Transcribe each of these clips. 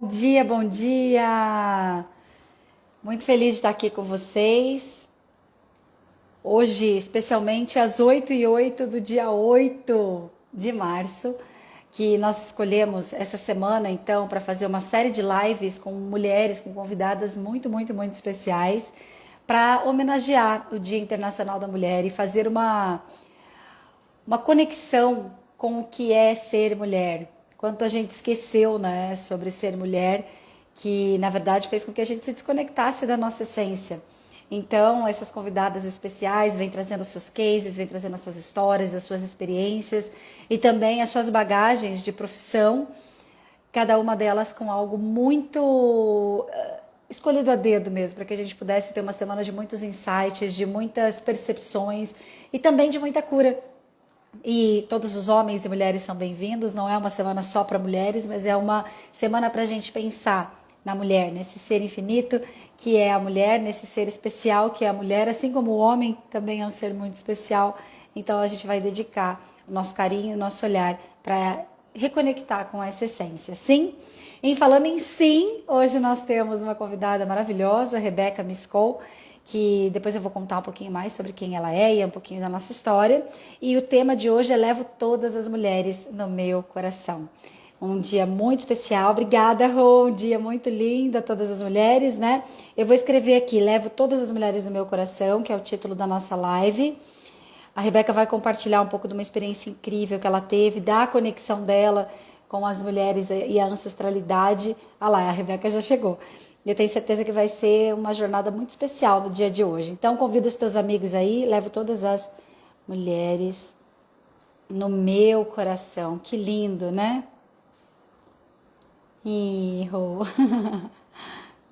Bom dia, bom dia! Muito feliz de estar aqui com vocês. Hoje, especialmente às 8h08 do dia 8 de março, que nós escolhemos essa semana, então, para fazer uma série de lives com mulheres, com convidadas muito especiais, para homenagear o Dia Internacional da Mulher e fazer uma conexão com o que é ser mulher. Quanto a gente esqueceu, né, sobre ser mulher, que na verdade fez com que a gente se desconectasse da nossa essência. Então, essas convidadas especiais vêm trazendo os seus cases, vêm trazendo as suas histórias, as suas experiências e também as suas bagagens de profissão, cada uma delas com algo muito escolhido a dedo mesmo, para que a gente pudesse ter uma semana de muitos insights, de muitas percepções e também de muita cura. E todos os homens e mulheres são bem-vindos. Não é uma semana só para mulheres, mas é uma semana para a gente pensar na mulher, nesse ser infinito que é a mulher, nesse ser especial que é a mulher, assim como o homem também é um ser muito especial. Então a gente vai dedicar o nosso carinho, o nosso olhar para reconectar com essa essência. Sim? E falando em sim, hoje nós temos uma convidada maravilhosa, Rebeca Miscol, que depois eu vou contar um pouquinho mais sobre quem ela é e um pouquinho da nossa história. E o tema de hoje é Levo Todas as Mulheres no Meu Coração. Um dia muito especial. Obrigada, Rô. Um dia muito lindo a todas as mulheres, né? Eu vou escrever aqui, Levo Todas as Mulheres no Meu Coração, que é o título da nossa live. A Rebeca vai compartilhar um pouco de uma experiência incrível que ela teve, da conexão dela com as mulheres e a ancestralidade. Ah lá, a Rebeca já chegou. Eu tenho certeza que vai ser uma jornada muito especial no dia de hoje. Então, convida os teus amigos aí, levo todas as mulheres no meu coração. Que lindo, né? Ih, Rô.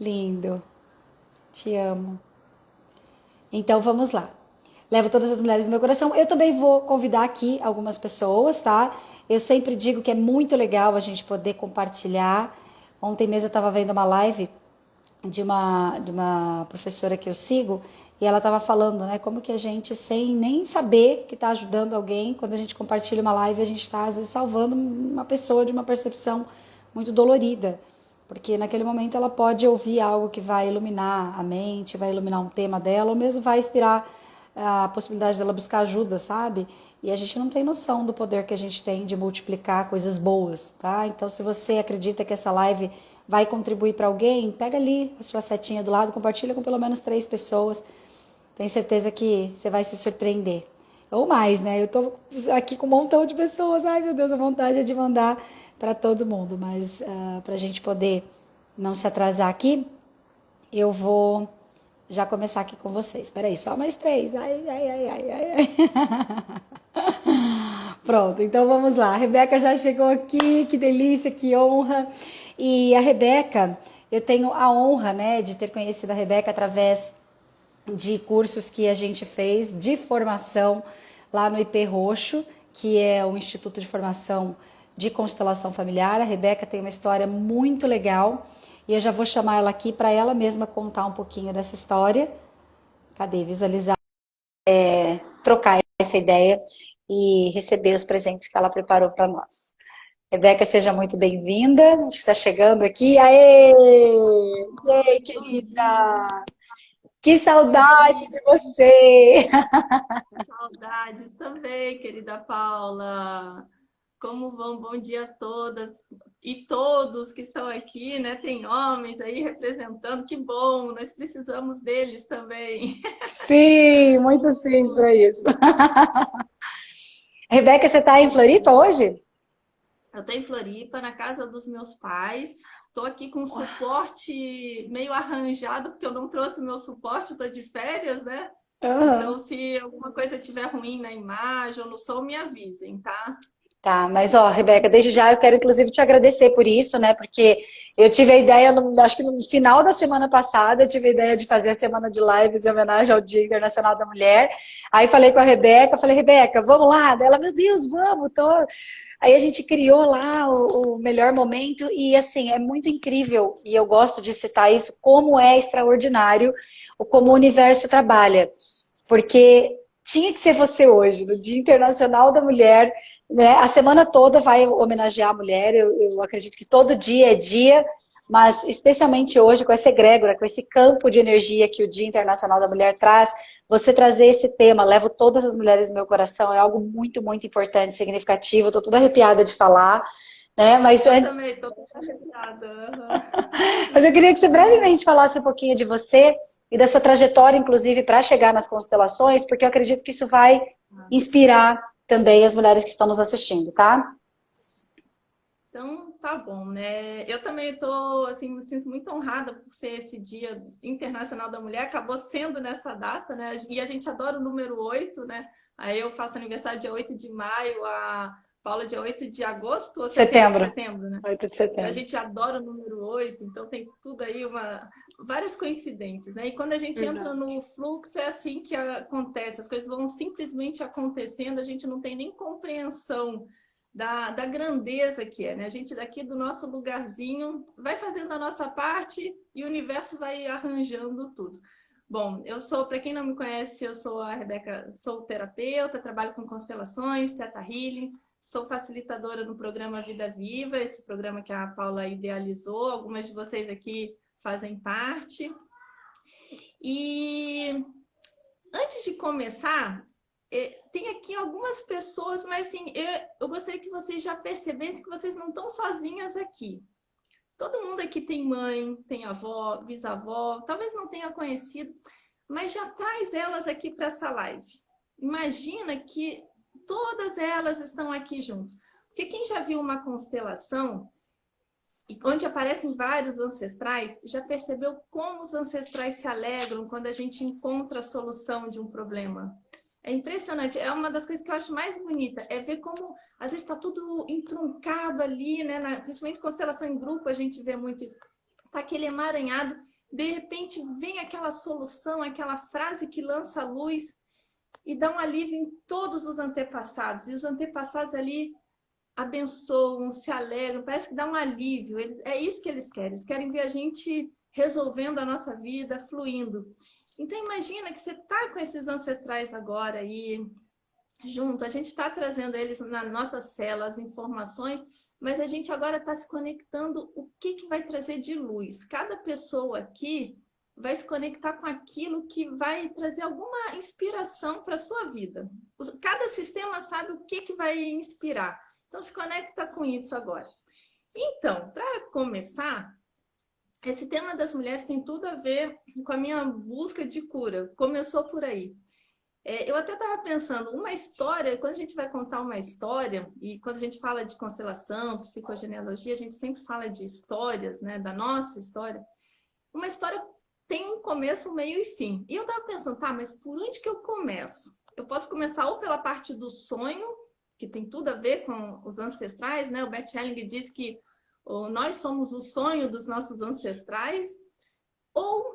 Lindo. Te amo. Então, vamos lá. Levo todas as mulheres no meu coração. Eu também vou convidar aqui algumas pessoas, tá? Eu sempre digo que é muito legal a gente poder compartilhar. Ontem mesmo eu estava vendo uma live de uma professora que eu sigo e ela estava falando, né, como que a gente, sem nem saber que está ajudando alguém, quando a gente compartilha uma live, a gente está, às vezes, salvando uma pessoa de uma percepção muito dolorida. Porque naquele momento ela pode ouvir algo que vai iluminar a mente, vai iluminar um tema dela, ou mesmo vai inspirar a possibilidade dela buscar ajuda, sabe? E a gente não tem noção do poder que a gente tem de multiplicar coisas boas, tá? Então, se você acredita que essa live vai contribuir para alguém, pega ali a sua setinha do lado, compartilha com pelo menos 3 pessoas. Tenho certeza que você vai se surpreender. Ou mais, né? Eu tô aqui com um montão de pessoas. Ai, meu Deus, a vontade é de mandar para todo mundo. Mas para a gente poder não se atrasar aqui, eu vou já começar aqui com vocês. Espera aí, só mais 3. Pronto, então vamos lá. A Rebeca já chegou aqui, que delícia, que honra. E a Rebeca, eu tenho a honra, né, de ter conhecido a Rebeca através de cursos que a gente fez de formação lá no IP Roxo, que é o Instituto de Formação de Constelação Familiar. A Rebeca tem uma história muito legal e eu já vou chamar ela aqui para ela mesma contar um pouquinho dessa história. Cadê? Visualizar, trocar essa ideia e receber os presentes que ela preparou para nós. Rebeca, seja muito bem-vinda. A gente está chegando aqui. Aê! E aí, Bom dia, querida! Que bom saudade dia. de você! Saudades também, querida Paula. Como vão? Bom dia a todas e todos que estão aqui, né? Tem homens aí representando, que bom, nós precisamos deles também. Sim, muito sim para isso. Rebeca, você está em Floripa hoje? Eu estou em Floripa, na casa dos meus pais. Estou aqui com suporte meio arranjado, porque eu não trouxe meu suporte, estou de férias, né? Uhum. Então, se alguma coisa estiver ruim na imagem ou no som, me avisem, tá? Tá, mas ó, Rebeca, desde já eu quero inclusive te agradecer por isso, né? Porque eu tive a ideia, acho que no final da semana passada, eu tive a ideia de fazer a semana de lives em homenagem ao Dia Internacional da Mulher. Aí falei com a Rebeca, falei, Rebeca, vamos lá? Daí ela, meu Deus, vamos, tô. Aí a gente criou lá o melhor momento e assim, é muito incrível, e eu gosto de citar isso, como é extraordinário o como o universo trabalha. Porque tinha que ser você hoje, no Dia Internacional da Mulher, né? A semana toda vai homenagear a mulher. Eu acredito que todo dia é dia, mas especialmente hoje com essa egrégora, com esse campo de energia que o Dia Internacional da Mulher traz, você trazer esse tema, levo todas as mulheres no meu coração, é algo muito, muito importante, significativo, estou toda arrepiada de falar, né? Eu também estou arrepiada. Mas eu queria que você brevemente falasse um pouquinho de você e da sua trajetória, inclusive, para chegar nas constelações, porque eu acredito que isso vai inspirar também as mulheres que estão nos assistindo, tá? Então, tá bom, né? Eu também estou, assim, me sinto muito honrada por ser esse Dia Internacional da Mulher, acabou sendo nessa data, né? E a gente adora o número 8, né? Aí eu faço aniversário dia 8 de maio, a Paula dia 8 de agosto ou setembro? Setembro, Setembro, né? 8 de A setembro. gente adora o número 8, então tem tudo aí, várias coincidências, né? E quando a gente entra no fluxo, é assim que acontece, as coisas vão simplesmente acontecendo, a gente não tem nem compreensão da grandeza que é, né? A gente daqui do nosso lugarzinho vai fazendo a nossa parte e o universo vai arranjando tudo. Bom, eu sou, para quem não me conhece, eu sou a Rebeca, sou terapeuta, trabalho com constelações, Theta Healing, sou facilitadora no programa Vida Viva, esse programa que a Paula idealizou, algumas de vocês aqui fazem parte. E antes de começar, tem aqui algumas pessoas, mas assim, eu gostaria que vocês já percebessem que vocês não estão sozinhas aqui. Todo mundo aqui tem mãe, tem avó, bisavó, talvez não tenha conhecido, mas já traz elas aqui para essa live. Imagina que todas elas estão aqui junto. Porque quem já viu uma constelação, onde aparecem vários ancestrais, já percebeu como os ancestrais se alegram quando a gente encontra a solução de um problema. É impressionante, é uma das coisas que eu acho mais bonita, é ver como às vezes está tudo entroncado ali, né? Principalmente constelação em grupo, a gente vê muito isso. Está aquele emaranhado, de repente vem aquela solução, aquela frase que lança a luz e dá um alívio em todos os antepassados. E os antepassados ali abençoam, se alegram, parece que dá um alívio. É isso que eles querem ver a gente resolvendo a nossa vida, fluindo. Então imagina que você está com esses ancestrais agora aí junto, a gente está trazendo eles na nossa célula, as informações, mas a gente agora está se conectando o que vai trazer de luz. Cada pessoa aqui vai se conectar com aquilo que vai trazer alguma inspiração para a sua vida. Cada sistema sabe o que vai inspirar. Então se conecta com isso agora. Então, para começar, esse tema das mulheres tem tudo a ver com a minha busca de cura. Começou por aí. Eu até estava pensando, uma história, quando a gente vai contar uma história, e quando a gente fala de constelação, psicogenealogia, a gente sempre fala de histórias, né, da nossa história. Uma história tem um começo, um meio e fim. E eu estava pensando, tá, mas por onde que eu começo? Eu posso começar ou pela parte do sonho, que tem tudo a ver com os ancestrais, né? O Bert Hellinger diz que nós somos o sonho dos nossos ancestrais, ou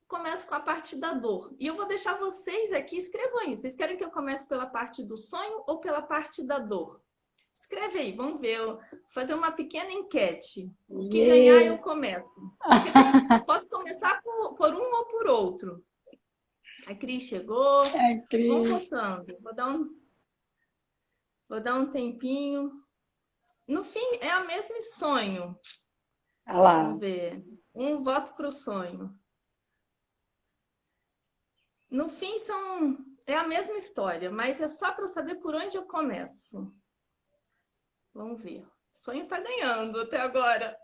começo com a parte da dor. E eu vou deixar vocês aqui, escrevam aí. Vocês querem que eu comece pela parte do sonho ou pela parte da dor? Escreve aí, vamos ver. Eu vou fazer uma pequena enquete. O que ganhar, eu começo. Posso começar por um ou por outro. A Cris chegou. Cris. Vamos votando. Vou dar um tempinho. No fim, é o mesmo sonho. Olha lá. Vamos ver. Um voto para o sonho. No fim, é a mesma história, mas é só para eu saber por onde eu começo. Vamos ver. O sonho tá ganhando até agora.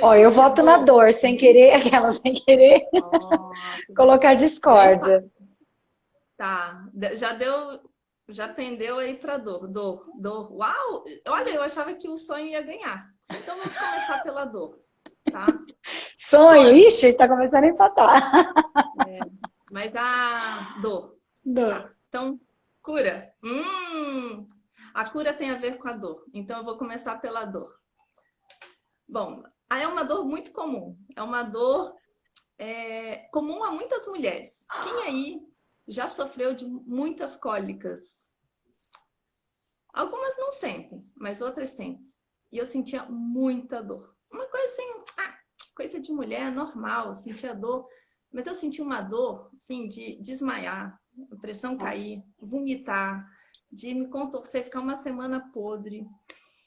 Ó, eu voto na dor, sem querer, sem querer colocar discórdia. Tá, já pendeu aí para dor. Uau! Olha, eu achava que o sonho ia ganhar. Então vamos começar pela dor, tá? Sonho. Ixi, tá começando a empatar. Mas a dor. Tá. Então, cura. A cura tem a ver com a dor. Então eu vou começar pela dor. Bom, é uma dor muito comum. É uma dor comum a muitas mulheres. Quem aí já sofreu de muitas cólicas? Algumas não sentem, mas outras sentem. E eu sentia muita dor. Uma coisa assim, coisa de mulher, normal, eu sentia dor. Mas eu senti uma dor, assim, de desmaiar, a pressão cair, vomitar, de me contorcer, ficar uma semana podre.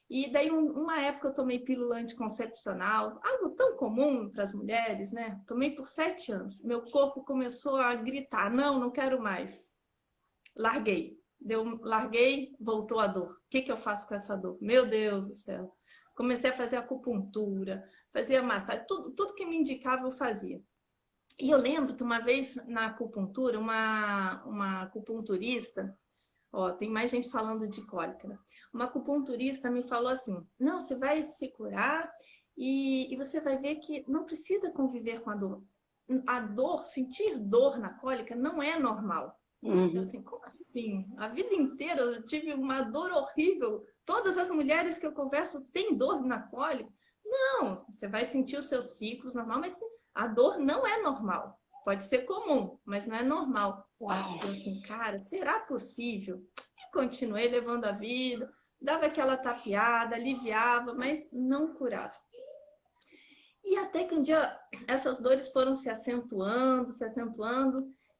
E daí, uma época, eu tomei pílula anticoncepcional, algo tão comum para as mulheres, né? Tomei por 7 anos. Meu corpo começou a gritar, não, não quero mais. Larguei. Larguei, voltou a dor. O que que eu faço com essa dor? Meu Deus do céu. Comecei a fazer acupuntura, fazia massagem, tudo que me indicava eu fazia. E eu lembro que uma vez na acupuntura, uma acupunturista, ó, tem mais gente falando de cólica, né? Uma acupunturista me falou assim, não, você vai se curar e você vai ver que não precisa conviver com a dor. A dor, sentir dor na cólica não é normal. Eu assim, como assim? A vida inteira eu tive uma dor horrível. Todas as mulheres que eu converso têm dor na cólica. Não, você vai sentir os seus ciclos normal, mas a dor não é normal. Pode ser comum, mas não é normal. Uau! Eu assim, cara, será possível? E continuei levando a vida, dava aquela tapeada, aliviava, mas não curava. E até que um dia essas dores foram se acentuando,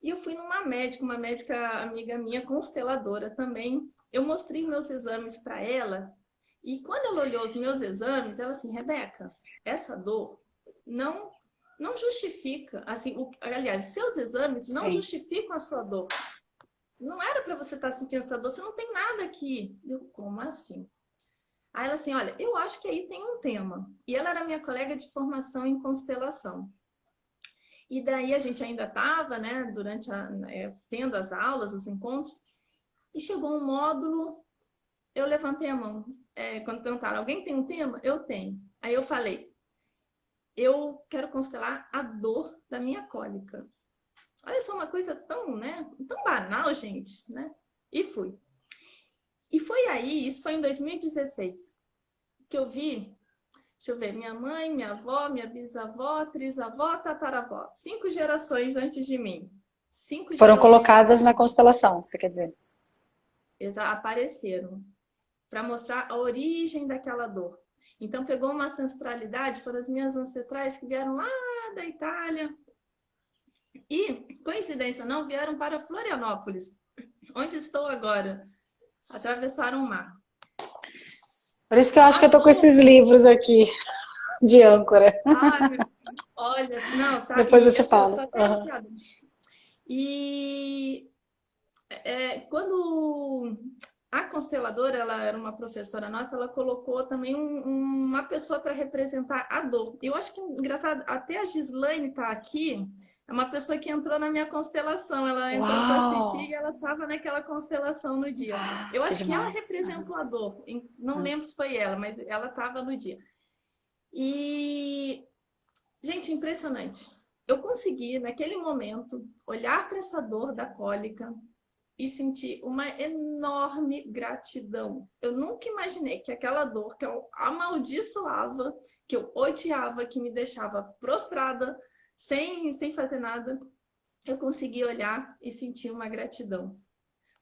e eu fui numa médica, uma médica amiga minha, consteladora também. Eu mostrei meus exames para ela, e quando ela olhou os meus exames, ela assim, Rebeca, essa dor não justifica, assim, aliás, seus exames não Sim. justificam a sua dor. Não era para você estar sentindo essa dor, você não tem nada aqui. Eu, como assim? Aí ela assim, olha, eu acho que aí tem um tema. E ela era minha colega de formação em constelação. E daí a gente ainda estava, né, tendo as aulas, os encontros, e chegou um módulo, eu levantei a mão. Quando perguntaram, alguém tem um tema? Eu tenho. Aí eu falei, eu quero constelar a dor da minha cólica. Olha só, uma coisa tão, né, tão banal, gente, né? E fui. E foi aí, isso foi em 2016, que eu vi, deixa eu ver, minha mãe, minha avó, minha bisavó, trisavó, tataravó. 5 gerações antes de mim. 5 Foram gerações colocadas antes de na mim. constelação, você quer dizer? Eles apareceram para mostrar a origem daquela dor. Então pegou uma ancestralidade, foram as minhas ancestrais que vieram lá da Itália. E, coincidência ou não, vieram para Florianópolis, onde estou agora. Atravessaram o mar. Por isso que eu acho que A eu tô com dor. esses livros aqui de âncora. Ai, olha, não, tá. Depois eu E te assim, eu falo. tô até Uhum. arrepiada. E quando a consteladora, ela era uma professora nossa, ela colocou também uma pessoa para representar a dor. Eu acho que engraçado, até a Gislaine tá aqui, é uma pessoa que entrou na minha constelação. Ela entrou para assistir Uau! e ela estava naquela constelação no dia. Ah, Eu que acho que ela demais. representou a dor. Não Uhum. lembro se foi ela, mas ela estava no dia. E, gente, impressionante. Eu consegui, naquele momento, olhar para essa dor da cólica e sentir uma enorme gratidão. Eu nunca imaginei que aquela dor que eu amaldiçoava, que eu odiava, que me deixava prostrada, sem fazer nada, eu consegui olhar e sentir uma gratidão.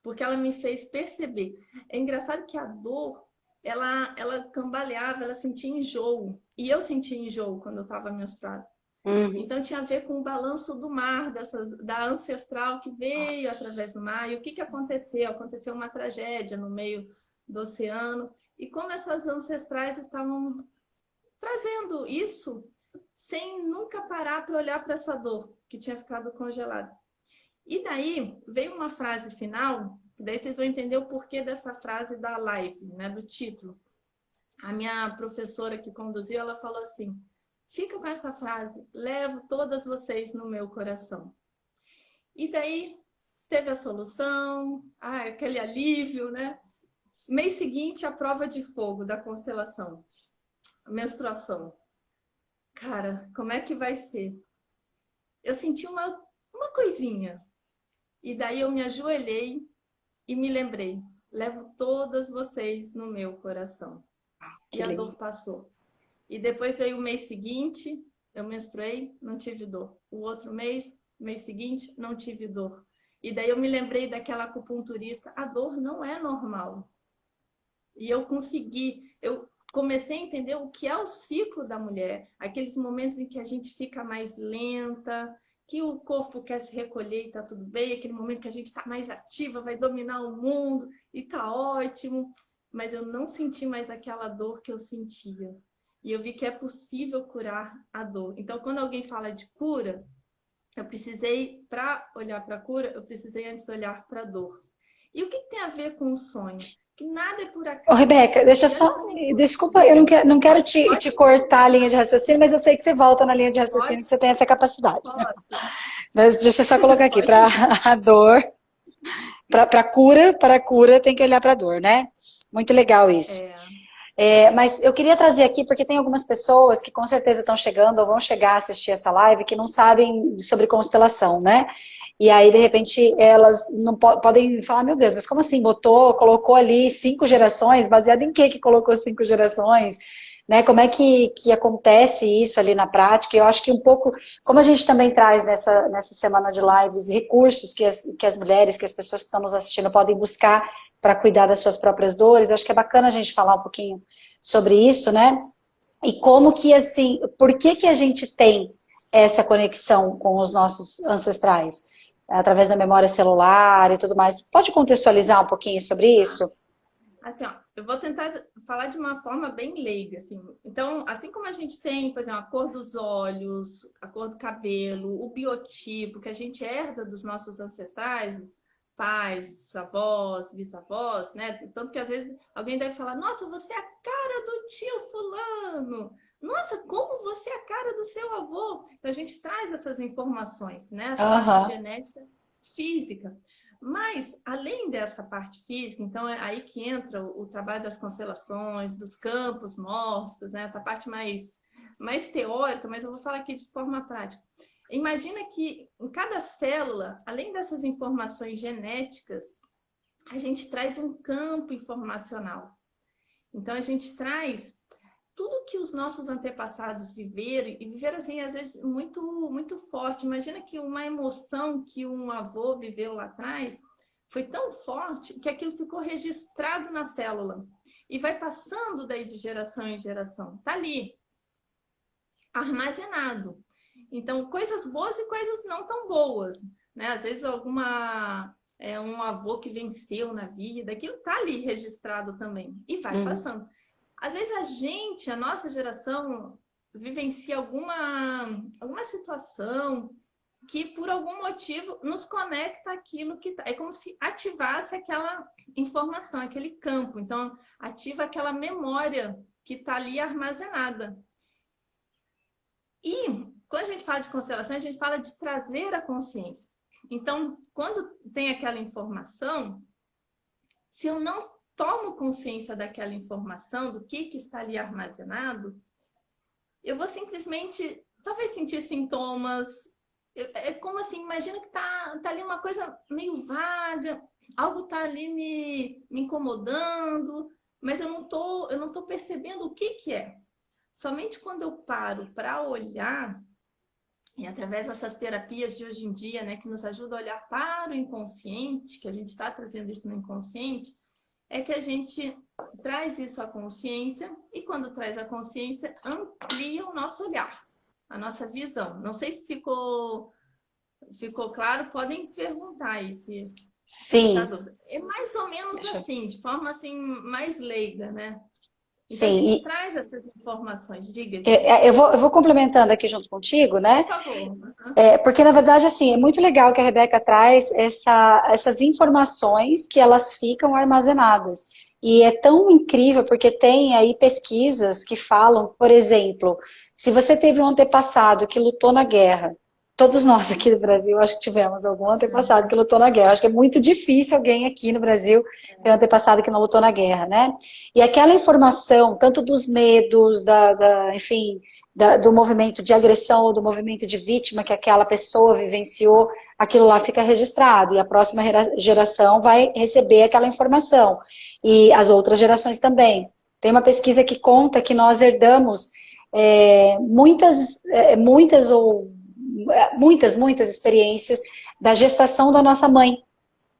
Porque ela me fez perceber. É engraçado que a dor, ela cambaleava, ela sentia enjoo. E eu sentia enjoo quando eu estava menstruada. Uhum. Então tinha a ver com o balanço do mar, da ancestral que veio através Nossa. do mar. E o que, que aconteceu? Aconteceu uma tragédia no meio do oceano. E como essas ancestrais estavam trazendo isso sem nunca parar para olhar para essa dor que tinha ficado congelada. E daí veio uma frase final, daí vocês vão entender o porquê dessa frase da live, né, do título. A minha professora que conduziu, ela falou assim, fica com essa frase, levo todas vocês no meu coração. E daí teve a solução, aquele alívio, né? Mês seguinte, a prova de fogo da constelação, a menstruação. Cara, como é que vai ser? Eu senti uma coisinha. E daí eu me ajoelhei e me lembrei, levo todas vocês no meu coração. E Que a lindo. dor passou. E depois veio o mês seguinte, eu menstruei, não tive dor. O outro mês seguinte, não tive dor. E daí eu me lembrei daquela acupunturista, a dor não é normal. E eu comecei a entender o que é o ciclo da mulher, aqueles momentos em que a gente fica mais lenta, que o corpo quer se recolher e tá tudo bem, aquele momento que a gente está mais ativa, vai dominar o mundo e tá ótimo. mas eu não senti mais aquela dor que eu sentia. E eu vi que é possível curar a dor. Então, quando alguém fala de cura, eu precisei, para olhar para a cura, eu precisei antes olhar para a dor. E o que tem a ver com o sonho? Que nada é por Ô, acaso. Rebeca, deixa Quero só. fazer cura. Desculpa, eu Diga, não quero pode, te pode cortar a linha perguntar. de raciocínio, mas eu sei que você volta na linha de raciocínio, Pode, que você tem essa capacidade. posso. Deixa eu só colocar aqui, Pode para ir. a dor, para a cura tem que olhar para a dor, né? Muito legal isso. É, Mas eu queria trazer aqui, porque tem algumas pessoas que com certeza estão chegando ou vão chegar a assistir essa live que não sabem sobre constelação, né? E aí, de repente, elas não podem falar, meu Deus, mas como assim? Colocou ali 5 gerações, baseado em que colocou 5 gerações? Né? Como é que acontece isso ali na prática? Eu acho que um pouco, como a gente também traz nessa semana de lives recursos que as mulheres, que as pessoas que estão nos assistindo podem buscar para cuidar das suas próprias dores, acho que é bacana a gente falar um pouquinho sobre isso, né? E como que, assim, por que a gente tem essa conexão com os nossos ancestrais? Através da memória celular e tudo mais. Pode contextualizar um pouquinho sobre tá. isso? Assim, ó, eu vou tentar falar de uma forma bem leiga, assim. Então, assim como a gente tem, por exemplo, a cor dos olhos, a cor do cabelo, o biotipo que a gente herda dos nossos ancestrais, pais, avós, bisavós, né? Tanto que às vezes alguém deve falar: "Nossa, você é a cara do tio fulano. Nossa, como você é a cara do seu avô". Então a gente traz essas informações, né? Essa parte Aham. genética física. Mas, além dessa parte física, então é aí que entra o trabalho das constelações, dos campos mórficos, né? Essa parte mais teórica, mas eu vou falar aqui de forma prática. Imagina que em cada célula, além dessas informações genéticas, a gente traz um campo informacional. Então, a gente traz tudo que os nossos antepassados viveram, e viveram assim, às vezes, muito, muito forte. Imagina que uma emoção que um avô viveu lá atrás foi tão forte que aquilo ficou registrado na célula. E vai passando daí de geração em geração. Está ali, armazenado. Então, coisas boas e coisas não tão boas. Né? Às vezes, um avô que venceu na vida, aquilo está ali registrado também. E vai Hum. passando. Às vezes a nossa geração, vivencia alguma situação que por algum motivo nos conecta àquilo que tá. É como se ativasse aquela informação, aquele campo. Então, ativa aquela memória que está ali armazenada. E quando a gente fala de constelação, a gente fala de trazer a consciência. Então, quando tem aquela informação, se eu não tomo consciência daquela informação, do que está ali armazenado, eu vou simplesmente, talvez sentir sintomas. É como assim, imagina que tá ali uma coisa meio vaga, algo tá ali me incomodando, mas eu não tô percebendo o que é. Somente quando eu paro para olhar, e através dessas terapias de hoje em dia, né, que nos ajudam a olhar para o inconsciente, que a gente está trazendo isso no inconsciente, é que a gente traz isso à consciência, e quando traz a consciência, amplia o nosso olhar, a nossa visão. Não sei se ficou claro, podem perguntar aí se ficar Sim. dúvida. É mais ou menos Deixa eu... assim, de forma assim mais leiga, né? Então a Sim. gente E traz essas informações. Diga. eu vou complementando aqui junto contigo, Por né? favor. Porque, na verdade, assim, é muito legal que a Rebeca traz essas informações que elas ficam armazenadas. E é tão incrível porque tem aí pesquisas que falam, por exemplo, se você teve um antepassado que lutou na guerra, todos nós aqui no Brasil acho que tivemos algum antepassado que lutou na guerra. Acho que é muito difícil alguém aqui no Brasil ter um antepassado que não lutou na guerra, né? E aquela informação, tanto dos medos, enfim, do movimento de agressão ou do movimento de vítima que aquela pessoa vivenciou, aquilo lá fica registrado e a próxima geração vai receber aquela informação. E as outras gerações também. Tem uma pesquisa que conta que nós herdamos muitas experiências da gestação da nossa mãe.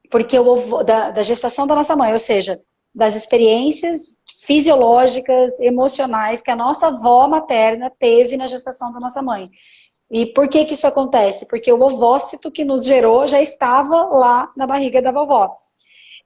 Porque da gestação da nossa mãe, ou seja, das experiências fisiológicas, emocionais que a nossa avó materna teve na gestação da nossa mãe. E por que isso acontece? Porque o ovócito que nos gerou já estava lá na barriga da vovó.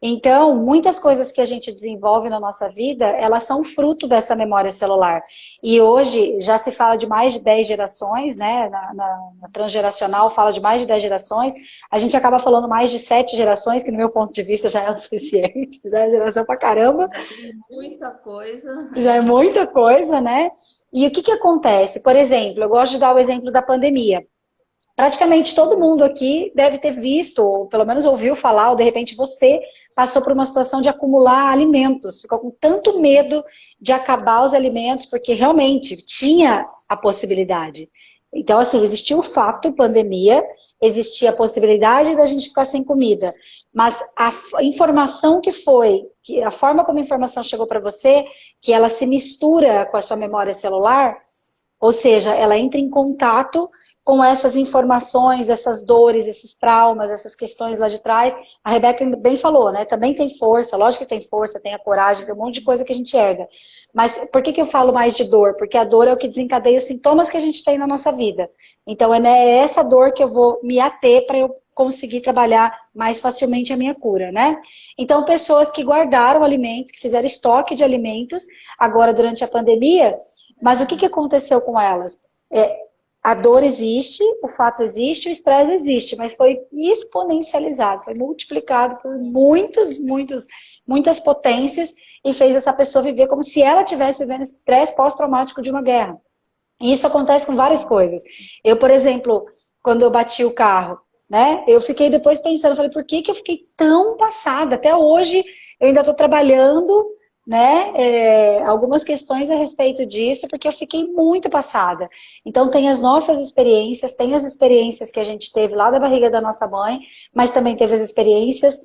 Então, muitas coisas que a gente desenvolve na nossa vida, elas são fruto dessa memória celular. E hoje já se fala de mais de 10 gerações, né? Na transgeracional fala de mais de 10 gerações. A gente acaba falando mais de 7 gerações, que no meu ponto de vista já é o suficiente. Já é geração pra caramba. Já tem muita coisa. Já é muita coisa, né? E o que que acontece? Por exemplo, eu gosto de dar o exemplo da pandemia. Praticamente todo mundo aqui deve ter visto, ou pelo menos ouviu falar, ou de repente você passou por uma situação de acumular alimentos, ficou com tanto medo de acabar os alimentos, porque realmente tinha a possibilidade. Então, assim, existia o fato, pandemia, existia a possibilidade da gente ficar sem comida, mas a informação que foi, que a forma como a informação chegou para você, que ela se mistura com a sua memória celular, ou seja, ela entra em contato com essas informações, essas dores, esses traumas, essas questões lá de trás. A Rebeca bem falou, né? Também tem força, lógico que tem força, tem a coragem, tem um monte de coisa que a gente herda. Mas por que eu falo mais de dor? Porque a dor é o que desencadeia os sintomas que a gente tem na nossa vida. Então é essa dor que eu vou me ater para eu conseguir trabalhar mais facilmente a minha cura, né? Então, pessoas que guardaram alimentos, que fizeram estoque de alimentos, agora durante a pandemia, mas o que aconteceu com elas? A dor existe, o fato existe, o estresse existe, mas foi exponencializado, foi multiplicado por muitas potências e fez essa pessoa viver como se ela estivesse vivendo estresse pós-traumático de uma guerra. E isso acontece com várias coisas. Eu, por exemplo, quando eu bati o carro, né, eu fiquei depois pensando, falei, por que eu fiquei tão passada? Até hoje eu ainda estou trabalhando, né, algumas questões a respeito disso, porque eu fiquei muito passada. Então tem as nossas experiências, tem as experiências que a gente teve lá da barriga da nossa mãe, mas também teve as experiências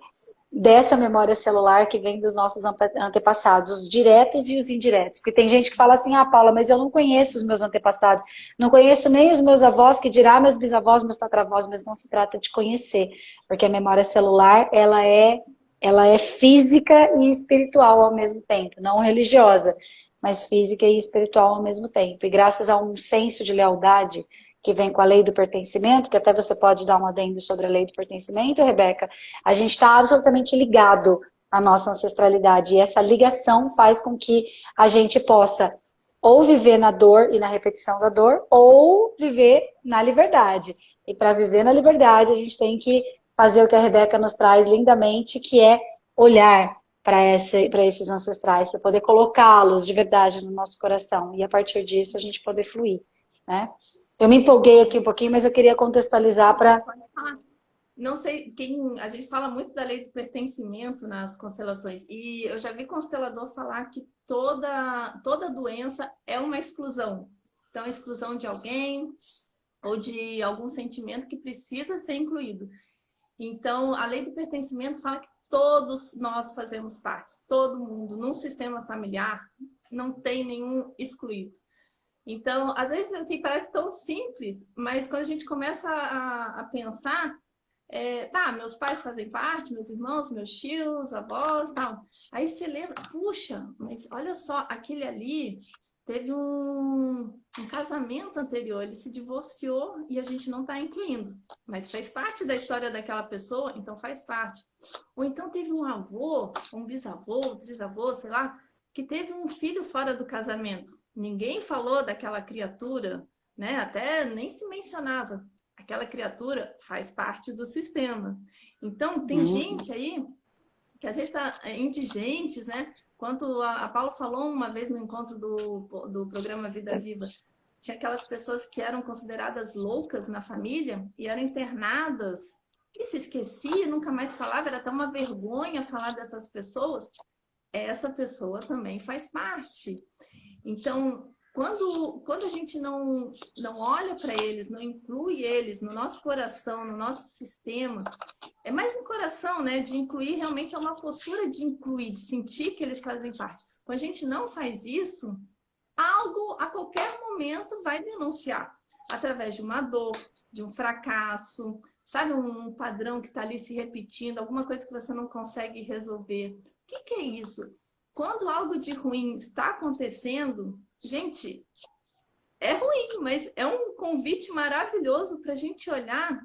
dessa memória celular que vem dos nossos antepassados, os diretos e os indiretos. Porque tem gente que fala assim, ah, Paula, mas eu não conheço os meus antepassados, não conheço nem os meus avós, que dirá meus bisavós, meus tataravós, mas não se trata de conhecer, porque a memória celular, ela é física e espiritual ao mesmo tempo, não religiosa, mas física e espiritual ao mesmo tempo. E graças a um senso de lealdade que vem com a lei do pertencimento, que até você pode dar um adendo sobre a lei do pertencimento, Rebeca, a gente está absolutamente ligado à nossa ancestralidade. E essa ligação faz com que a gente possa ou viver na dor e na repetição da dor, ou viver na liberdade. E para viver na liberdade, a gente tem que fazer o que a Rebeca nos traz lindamente, que é olhar para esses ancestrais, para poder colocá-los de verdade no nosso coração. E a partir disso, a gente poder fluir, né? Eu me empolguei aqui um pouquinho, mas eu queria contextualizar para... Pode falar. Não sei, a gente fala muito da lei do pertencimento nas constelações, e eu já vi constelador falar que toda doença é uma exclusão. Então, a exclusão de alguém ou de algum sentimento que precisa ser incluído. Então, a lei do pertencimento fala que todos nós fazemos parte, todo mundo, num sistema familiar, não tem nenhum excluído. Então, às vezes, assim, parece tão simples, mas quando a gente começa a pensar, tá, meus pais fazem parte, meus irmãos, meus tios, avós, tal. Aí você lembra, puxa, mas olha só, aquele ali teve um casamento anterior, ele se divorciou e a gente não está incluindo, mas fez parte da história daquela pessoa, então faz parte. Ou então teve um avô, um bisavô, um trisavô, sei lá, que teve um filho fora do casamento. Ninguém falou daquela criatura, né? Até nem se mencionava. Aquela criatura faz parte do sistema. Então, tem gente aí que às vezes está indigentes, né? Quanto a Paula falou uma vez no encontro do programa Vida Viva, tinha aquelas pessoas que eram consideradas loucas na família e eram internadas e se esquecia, nunca mais falava, era até uma vergonha falar dessas pessoas. Essa pessoa também faz parte. Então, quando a gente não olha para eles, não inclui eles no nosso coração, no nosso sistema, é mais no coração, né? De incluir, realmente é uma postura de incluir, de sentir que eles fazem parte. Quando a gente não faz isso, algo a qualquer momento vai denunciar. Através de uma dor, de um fracasso, sabe? Um padrão que está ali se repetindo, alguma coisa que você não consegue resolver. O que é isso? Quando algo de ruim está acontecendo, gente, é ruim, mas é um convite maravilhoso para a gente olhar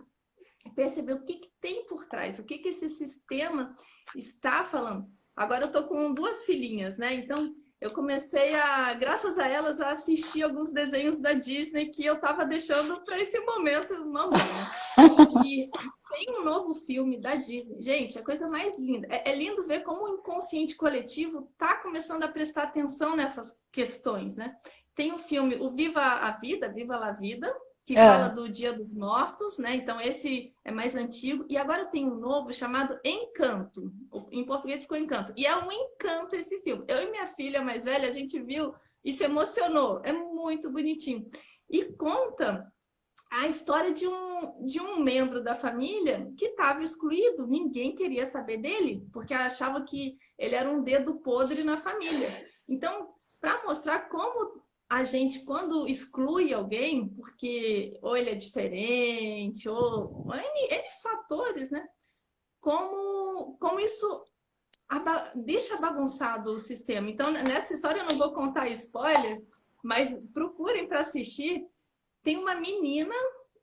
perceber o que, que tem por trás, o que, que esse sistema está falando. Agora eu tô com duas filhinhas, né? Então eu comecei a, graças a elas, a assistir alguns desenhos da Disney que eu tava deixando para esse momento, mamãe, né? E tem um novo filme da Disney. Gente, a coisa mais linda. É lindo ver como o inconsciente coletivo tá começando a prestar atenção nessas questões, né? Tem um filme, o Viva a Vida, Viva la Vida, que fala É. do Dia dos Mortos, né? Então esse é mais antigo. E agora tem um novo chamado Encanto. Em português ficou Encanto. E é um encanto esse filme. Eu e minha filha mais velha, a gente viu e se emocionou. É muito bonitinho. E conta a história de um membro da família que estava excluído. Ninguém queria saber dele, porque achava que ele era um dedo podre na família. Então, para mostrar como a gente, quando exclui alguém, porque ou ele é diferente, ou N fatores, né? Como isso deixa bagunçado o sistema. Então, nessa história eu não vou contar spoiler, mas procurem para assistir. Tem uma menina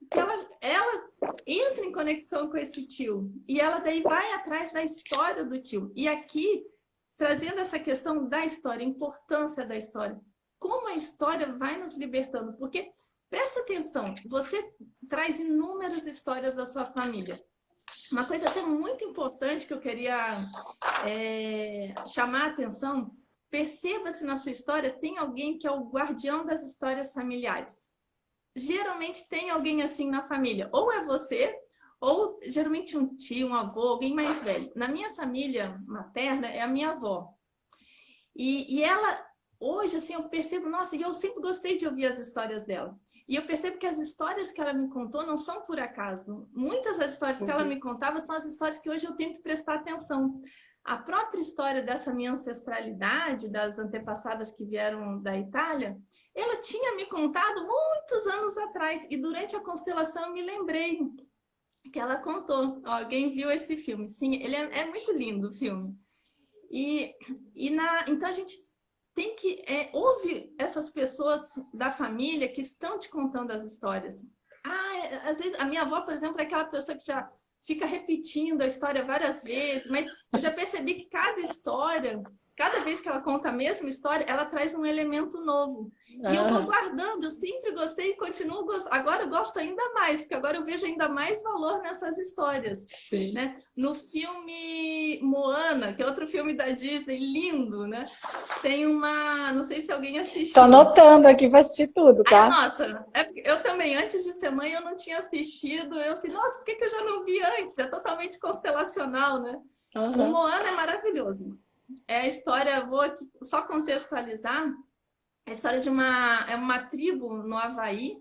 que ela entra em conexão com esse tio e ela daí vai atrás da história do tio. E aqui, trazendo essa questão da história, a importância da história, como a história vai nos libertando, porque presta atenção, você traz inúmeras histórias da sua família. Uma coisa até muito importante que eu queria chamar a atenção, perceba se na sua história tem alguém que é o guardião das histórias familiares. Geralmente tem alguém assim na família. Ou é você, ou geralmente um tio, um avô, alguém mais velho. Na minha família materna é a minha avó. E ela, hoje, assim, eu percebo, nossa, e eu sempre gostei de ouvir as histórias dela. E eu percebo que as histórias que ela me contou não são por acaso. Muitas das histórias que ela me contava são as histórias que hoje eu tenho que prestar atenção. A própria história dessa minha ancestralidade, das antepassadas que vieram da Itália, ela tinha me contado muitos anos atrás. E durante a constelação eu me lembrei que ela contou. Alguém viu esse filme? Sim, ele é muito lindo o filme. Então a gente tem que ouvir essas pessoas da família que estão te contando as histórias. Às vezes a minha avó, por exemplo, é aquela pessoa que já fica repetindo a história várias vezes, mas eu já percebi que cada história, cada vez que ela conta a mesma história, ela traz um elemento novo. E eu vou guardando, eu sempre gostei e continuo gostando. Agora eu gosto ainda mais, porque agora eu vejo ainda mais valor nessas histórias. Sim. Né? No filme Moana, que é outro filme da Disney, lindo, né? Tem uma... Não sei se alguém assistiu. Tô anotando aqui para assistir tudo, tá? Anota. Eu também, antes de ser mãe, eu não tinha assistido. Eu assim, nossa, por que eu já não vi antes? É totalmente constelacional, né? O Moana é maravilhoso. É a história, vou aqui só contextualizar. A história de uma tribo no Havaí,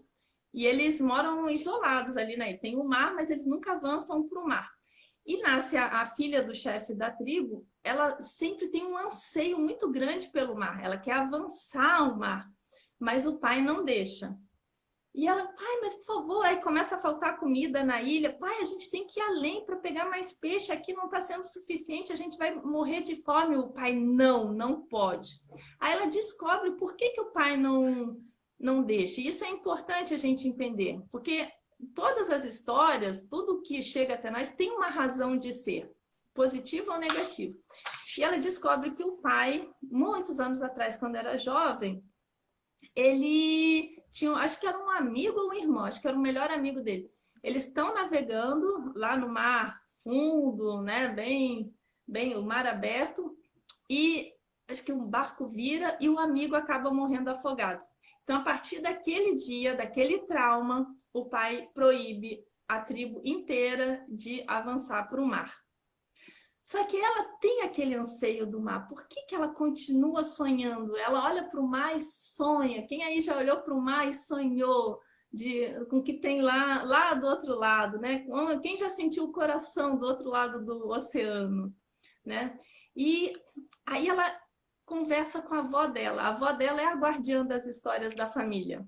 e eles moram isolados ali, né? Tem o mar, mas eles nunca avançam para o mar. E nasce a filha do chefe da tribo, ela sempre tem um anseio muito grande pelo mar, ela quer avançar o mar, mas o pai não deixa. E ela, pai, mas por favor, aí começa a faltar comida na ilha. Pai, a gente tem que ir além para pegar mais peixe. Aqui não está sendo suficiente, a gente vai morrer de fome. O pai, não pode. Aí ela descobre por que o pai não deixa. E isso é importante a gente entender, porque todas as histórias, tudo que chega até nós tem uma razão de ser, positivo ou negativo. E ela descobre que o pai, muitos anos atrás, quando era jovem, ele tinha, acho que era um amigo ou um irmão, acho que era o melhor amigo dele. Eles estão navegando lá no mar fundo, né, bem o mar aberto, e acho que um barco vira e o amigo acaba morrendo afogado. Então, a partir daquele dia, daquele trauma, o pai proíbe a tribo inteira de avançar para o mar. Só que ela tem aquele anseio do mar. Por que ela continua sonhando? Ela olha para o mar e sonha. Quem aí já olhou para o mar e sonhou com o que tem lá do outro lado, né? Quem já sentiu o coração do outro lado do oceano, né? E aí ela conversa com a avó dela. A avó dela é a guardiã das histórias da família.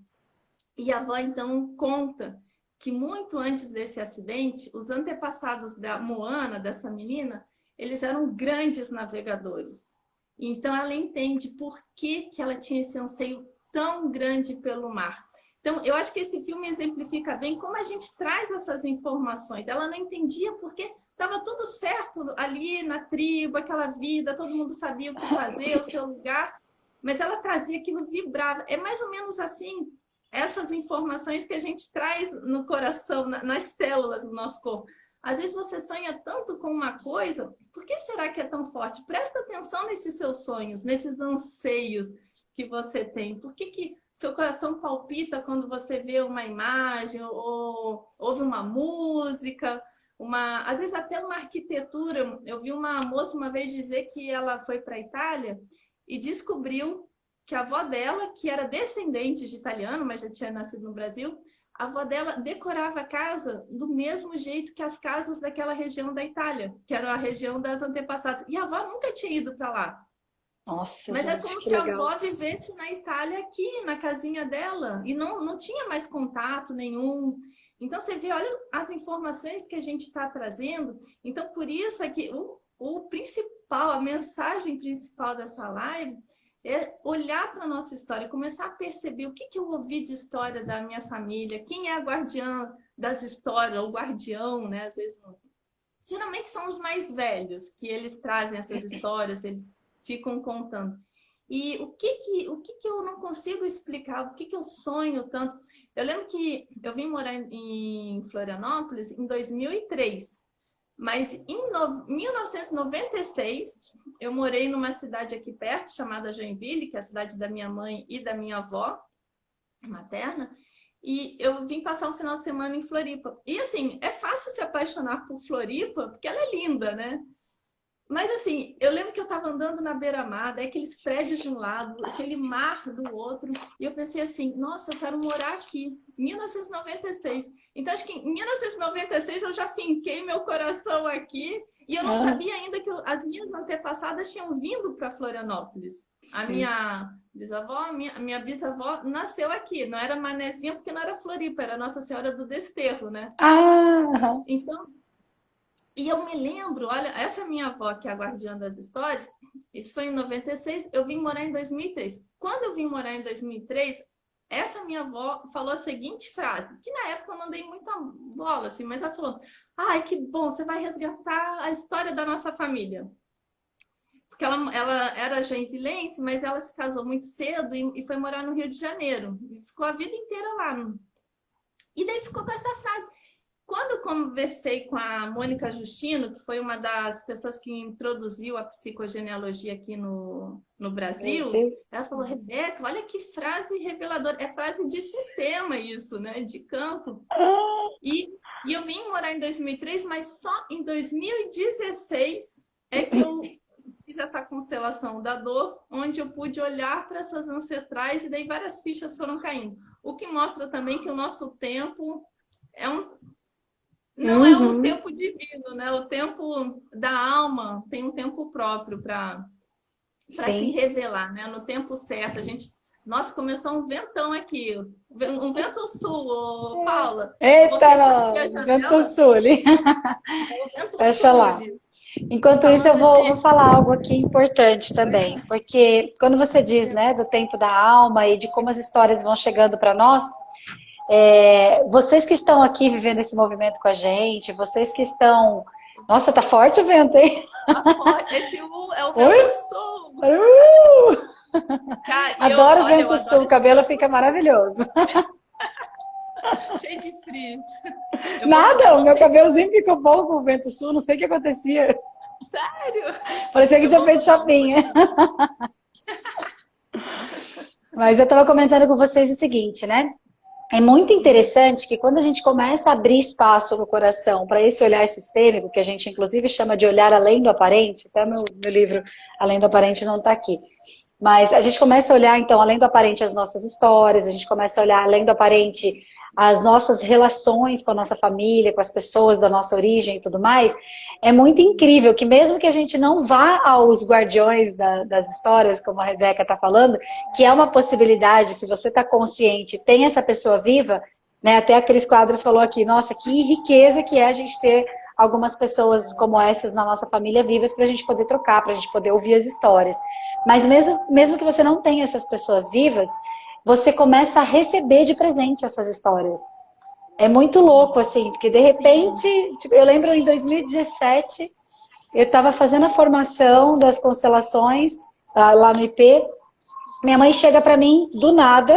E a avó, então, conta que muito antes desse acidente, os antepassados da Moana, dessa menina, eles eram grandes navegadores. Então, ela entende por que ela tinha esse anseio tão grande pelo mar. Então, eu acho que esse filme exemplifica bem como a gente traz essas informações. Ela não entendia porque estava tudo certo ali na tribo, aquela vida, todo mundo sabia o que fazer, o seu lugar, mas ela trazia aquilo, vibrava. É mais ou menos assim, essas informações que a gente traz no coração, nas células do nosso corpo. Às vezes você sonha tanto com uma coisa, por que será que é tão forte? Presta atenção nesses seus sonhos, nesses anseios que você tem. Por que seu coração palpita quando você vê uma imagem ou ouve uma música? Às vezes até uma arquitetura. Eu vi uma moça uma vez dizer que ela foi para a Itália e descobriu que a avó dela, que era descendente de italiano, mas já tinha nascido no Brasil, a avó dela decorava a casa do mesmo jeito que as casas daquela região da Itália, que era a região das antepassadas. E a avó nunca tinha ido para lá. Nossa, mas gente, é como que se a legal. avó vivesse na Itália aqui, na casinha dela, e não tinha mais contato nenhum. Então, você vê, olha as informações que a gente está trazendo. Então, por isso é que o principal, a mensagem principal dessa live é olhar para a nossa história, começar a perceber o que eu ouvi de história da minha família, quem é a guardiã das histórias, o guardião, né? Às vezes, geralmente são os mais velhos, que eles trazem essas histórias, eles ficam contando. E o que eu não consigo explicar, o que eu sonho tanto. Eu lembro que eu vim morar em Florianópolis em 2003, mas em 1996 eu morei numa cidade aqui perto, chamada Joinville, que é a cidade da minha mãe e da minha avó materna, e eu vim passar um final de semana em Floripa. E assim, é fácil se apaixonar por Floripa, porque ela é linda, né? Mas assim, eu lembro que eu estava andando na beira-mar, daí aqueles prédios de um lado, aquele mar do outro, e eu pensei assim, nossa, eu quero morar aqui, 1996. Então, acho que em 1996 eu já finquei meu coração aqui, e eu não sabia ainda que as minhas antepassadas tinham vindo para Florianópolis. A minha bisavó, a minha bisavó nasceu aqui, não era Manezinha, porque não era Floripa, era Nossa Senhora do Desterro, né? Ah! Então, e eu me lembro, olha, essa minha avó, que é a guardiã das histórias, isso foi em 96, eu vim morar em 2003. Quando eu vim morar em 2003, essa minha avó falou a seguinte frase, que na época eu não dei muita bola, assim, mas ela falou, ai, que bom, você vai resgatar a história da nossa família. Porque ela era joinvilense, mas ela se casou muito cedo e foi morar no Rio de Janeiro. E ficou a vida inteira lá. E daí ficou com essa frase. Quando eu conversei com a Mônica Justino, que foi uma das pessoas que introduziu a psicogenealogia aqui no Brasil, ela falou, Rebeca, olha que frase reveladora. É frase de sistema isso, né? De campo. E eu vim morar em 2003, mas só em 2016 é que eu fiz essa constelação da dor, onde eu pude olhar para essas ancestrais e daí várias fichas foram caindo. O que mostra também que o nosso tempo não é um tempo divino, né? O tempo da alma tem um tempo próprio para se revelar, né? No tempo certo. Nossa, começou um ventão aqui. Um vento sul, Paula. Eita, não, vento sul ali. Fecha lá. Enquanto isso, eu vou falar algo aqui importante também. Porque quando você diz, né, do tempo da alma e de como as histórias vão chegando para nós, vocês que estão aqui vivendo esse movimento com a gente, vocês que estão... Nossa, tá forte o vento, hein? Tá forte. Esse é o vento sul. Adoro o vento sul, o cabelo fica maravilhoso. Cheio de frizz. Nada, o meu cabelo ficou bom com o vento sul, não sei o que acontecia. Sério? Parecia que tinha feito chapinha. Mas eu estava comentando com vocês o seguinte, né? É muito interessante que quando a gente começa a abrir espaço no coração para esse olhar sistêmico, que a gente inclusive chama de olhar além do aparente, até meu livro Além do Aparente não está aqui, mas a gente começa a olhar então além do aparente as nossas histórias, a gente começa a olhar além do aparente as nossas relações com a nossa família, com as pessoas da nossa origem e tudo mais, é muito incrível que mesmo que a gente não vá aos guardiões das histórias, como a Rebeca está falando, que é uma possibilidade, se você está consciente, tem essa pessoa viva, né? Até a Cris Quadros falou aqui, nossa, que riqueza que é a gente ter algumas pessoas como essas na nossa família vivas para a gente poder trocar, para a gente poder ouvir as histórias. Mas mesmo que você não tenha essas pessoas vivas, você começa a receber de presente essas histórias. É muito louco, assim, porque de repente, tipo, eu lembro em 2017, eu estava fazendo a formação das constelações lá no IP, minha mãe chega para mim do nada,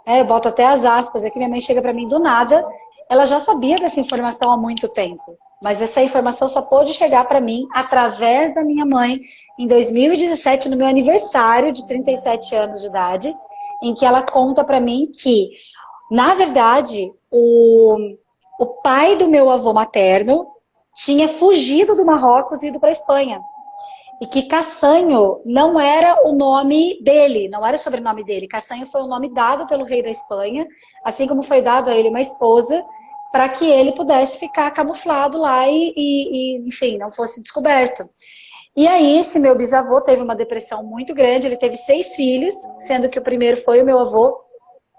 eu boto até as aspas aqui, minha mãe chega para mim do nada, ela já sabia dessa informação há muito tempo, mas essa informação só pôde chegar para mim através da minha mãe em 2017, no meu aniversário de 37 anos de idade, em que ela conta para mim que, na verdade, o pai do meu avô materno tinha fugido do Marrocos e ido para a Espanha. E que Cassanho não era o nome dele, não era o sobrenome dele. Cassanho foi o nome dado pelo rei da Espanha, assim como foi dado a ele uma esposa, para que ele pudesse ficar camuflado lá enfim, não fosse descoberto. E aí, esse meu bisavô teve uma depressão muito grande, ele teve 6 filhos, sendo que o primeiro foi o meu avô,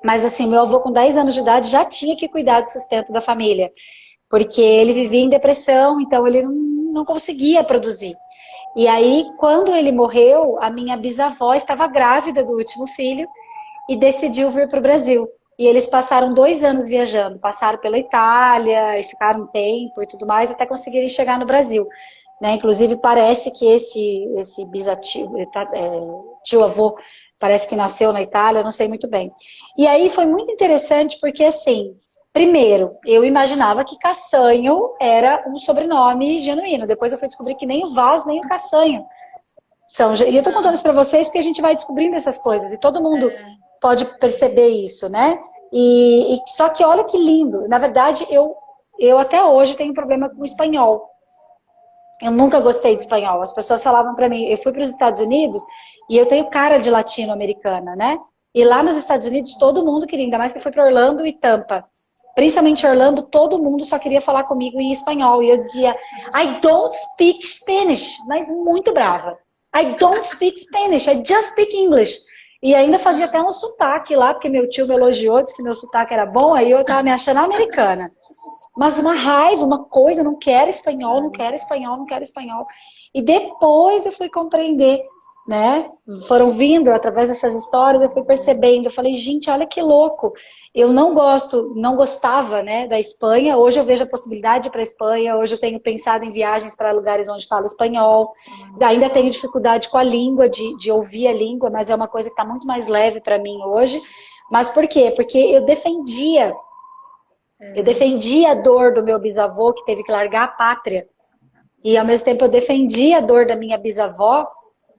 mas assim, meu avô com 10 anos de idade já tinha que cuidar do sustento da família, porque ele vivia em depressão, então ele não conseguia produzir. E aí, quando ele morreu, a minha bisavó estava grávida do último filho e decidiu vir para o Brasil. E eles passaram 2 anos viajando, passaram pela Itália e ficaram um tempo e tudo mais, até conseguirem chegar no Brasil. Né? Inclusive, parece que esse bisatio, tio-avô, parece que nasceu na Itália, não sei muito bem. E aí foi muito interessante porque, assim, primeiro, eu imaginava que Cassanho era um sobrenome genuíno. Depois eu fui descobrir que nem o Vaz, nem o Cassanho são. E eu tô contando isso pra vocês porque a gente vai descobrindo essas coisas. E todo mundo pode perceber isso, né? Só que olha que lindo. Na verdade, eu até hoje tenho problema com o espanhol. Eu nunca gostei de espanhol. As pessoas falavam pra mim, eu fui para os Estados Unidos e eu tenho cara de latino-americana, né? E lá nos Estados Unidos todo mundo queria, ainda mais que eu fui para Orlando e Tampa. Principalmente Orlando, todo mundo só queria falar comigo em espanhol. E eu dizia, I don't speak Spanish. Mas muito brava. I don't speak Spanish, I just speak English. E ainda fazia até um sotaque lá, porque meu tio me elogiou, disse que meu sotaque era bom, aí eu tava me achando americana. Mas uma raiva, uma coisa, não quero espanhol, não quero espanhol, não quero espanhol. E depois eu fui compreender, né? Foram vindo através dessas histórias, eu fui percebendo, eu falei, gente, olha que louco. Eu não gostava, né, da Espanha. Hoje eu vejo a possibilidade de ir para a Espanha, hoje eu tenho pensado em viagens para lugares onde falo espanhol. Ainda tenho dificuldade com a língua, de ouvir a língua, mas é uma coisa que está muito mais leve para mim hoje. Mas por quê? Porque eu defendia a dor do meu bisavô, que teve que largar a pátria. E, ao mesmo tempo, eu defendia a dor da minha bisavó,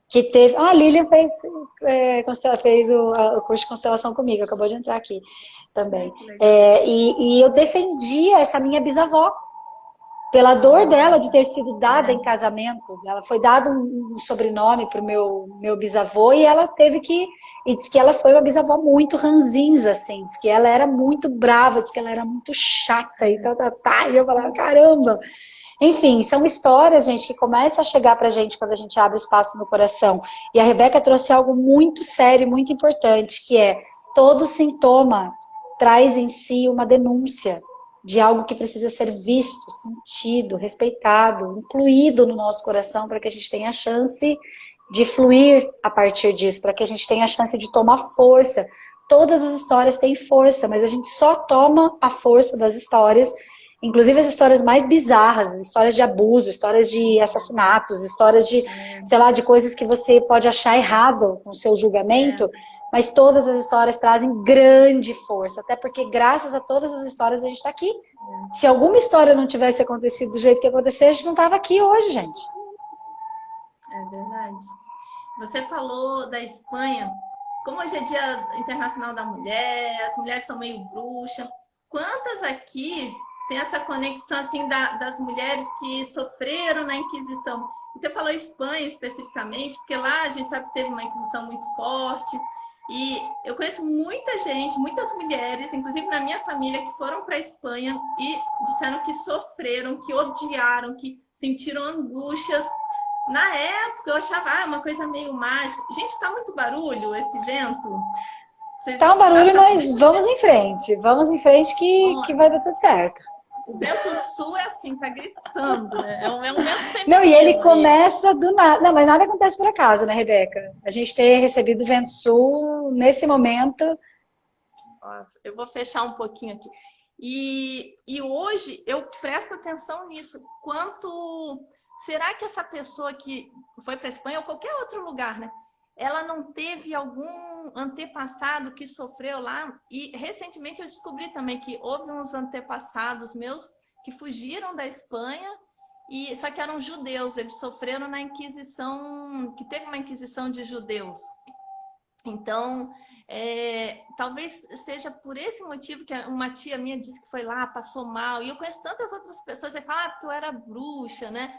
que teve... Ah, a Lilian fez o curso de constelação comigo, acabou de entrar aqui também. E eu defendia essa minha bisavó, pela dor dela de ter sido dada em casamento. Ela foi dado um sobrenome para o meu bisavô e ela teve que... E diz que ela foi uma bisavó muito ranzinza, assim. Diz que ela era muito brava, diz que ela era muito chata e tal. E eu falava, caramba! Enfim, são histórias, gente, que começam a chegar pra gente quando a gente abre espaço no coração. E a Rebeca trouxe algo muito sério e muito importante, que é todo sintoma traz em si uma denúncia de algo que precisa ser visto, sentido, respeitado, incluído no nosso coração para que a gente tenha a chance de fluir a partir disso, para que a gente tenha a chance de tomar força. Todas as histórias têm força, mas a gente só toma a força das histórias, inclusive as histórias mais bizarras, as histórias de abuso, histórias de assassinatos, histórias de, sei lá, de coisas que você pode achar errado com o seu julgamento, mas todas as histórias trazem grande força, até porque graças a todas as histórias a gente está aqui. Se alguma história não tivesse acontecido do jeito que aconteceu, a gente não estava aqui hoje, gente. É verdade. Você falou da Espanha, como hoje é Dia Internacional da Mulher, as mulheres são meio bruxas. Quantas aqui tem essa conexão assim das mulheres que sofreram na Inquisição? Você falou Espanha especificamente, porque lá a gente sabe que teve uma Inquisição muito forte. E eu conheço muita gente, muitas mulheres, inclusive na minha família, que foram para a Espanha e disseram que sofreram, que odiaram, que sentiram angústias. Na época eu achava uma coisa meio mágica. Gente, tá muito barulho esse vento? Tá um barulho, mas vamos em frente. Vamos em frente que vai dar tudo certo. O vento sul é assim, tá gritando, né? É um vento Não, e ele feminino aí. começa do nada. Não, mas nada acontece por acaso, né, Rebeca? A gente ter recebido o vento sul nesse momento. Ó, eu vou fechar um pouquinho aqui. E hoje eu presto atenção nisso. Quanto será que essa pessoa que foi para a Espanha ou qualquer outro lugar, né? Ela não teve algum antepassado que sofreu lá? E recentemente eu descobri também que houve uns antepassados meus que fugiram da Espanha e só que eram judeus. Eles sofreram na Inquisição, que teve uma Inquisição de judeus. Então, talvez seja por esse motivo que uma tia minha disse que foi lá, passou mal. E eu conheço tantas outras pessoas que falam, porque eu era bruxa, né?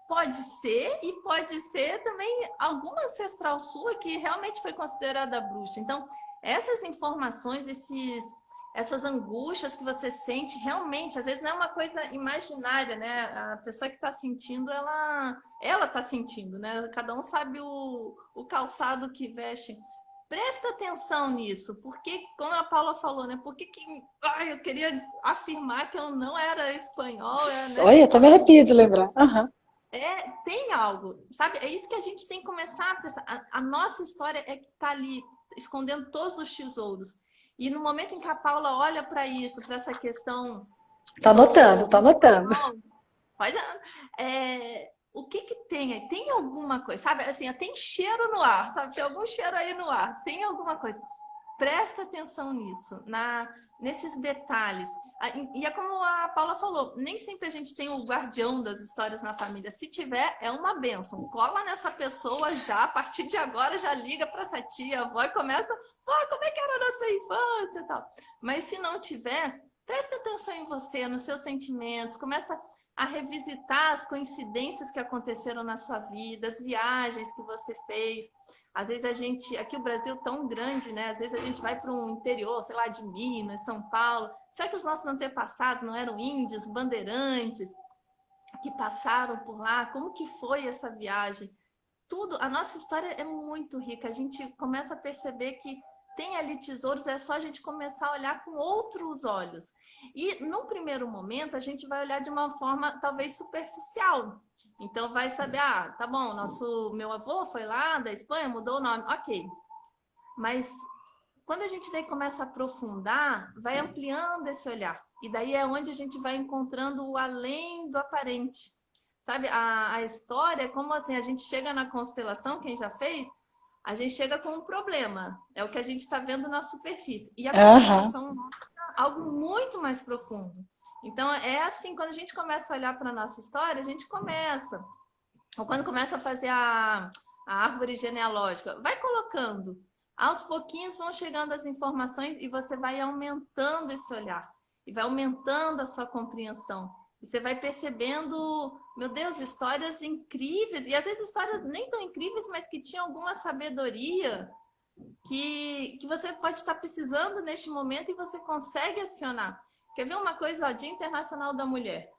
Pode ser, e pode ser também alguma ancestral sua que realmente foi considerada bruxa. Então, essas informações, essas angústias que você sente, realmente, às vezes não é uma coisa imaginária, né? A pessoa que está sentindo, ela está sentindo, né? Cada um sabe o calçado que veste. Presta atenção nisso, porque, como a Paula falou, né? Porque eu queria afirmar que eu não era espanhola, né? Olha, até Tipo, me arrepio de lembrar. Aham. tem algo, sabe? É isso que a gente tem que começar a prestar. A nossa história é que está ali escondendo todos os tesouros. E no momento em que a Paula olha para isso, para essa questão Tô anotando, tô do anotando. espanhol, pode, o que que tem aí? Tem alguma coisa, sabe? Assim, tem cheiro no ar, sabe? Tem algum cheiro aí no ar, tem alguma coisa. Presta atenção nisso, nesses detalhes. E é como a Paula falou, nem sempre a gente tem o guardião das histórias na família. Se tiver, é uma bênção. Cola nessa pessoa já, a partir de agora já liga para essa tia, avó e começa, como é que era a nossa infância e tal. Mas se não tiver, presta atenção em você, nos seus sentimentos, começa a revisitar as coincidências que aconteceram na sua vida, as viagens que você fez. Às vezes aqui o Brasil é tão grande, né? Às vezes a gente vai para um interior, sei lá, de Minas, São Paulo. Será que os nossos antepassados não eram índios, bandeirantes, que passaram por lá? Como que foi essa viagem? Tudo, a nossa história é muito rica. A gente começa a perceber que tem ali tesouros, é só a gente começar a olhar com outros olhos. E num primeiro momento, a gente vai olhar de uma forma talvez superficial. Então vai saber, tá bom, meu avô foi lá da Espanha, mudou o nome, ok. Mas quando a gente daí começa a aprofundar, vai ampliando esse olhar. E daí é onde a gente vai encontrando o além do aparente. Sabe, a história é como assim, a gente chega na constelação, quem já fez, a gente chega com um problema. É o que a gente está vendo na superfície. E a Aham. constelação mostra algo muito mais profundo. Então, é assim, quando a gente começa a olhar para a nossa história, a gente começa. Ou quando começa a fazer a árvore genealógica, vai colocando. Aos pouquinhos vão chegando as informações e você vai aumentando esse olhar. E vai aumentando a sua compreensão. E você vai percebendo, meu Deus, histórias incríveis. E às vezes histórias nem tão incríveis, mas que tinham alguma sabedoria que você pode estar precisando neste momento e você consegue acionar. Quer ver uma coisa? Ó, Dia Internacional da Mulher.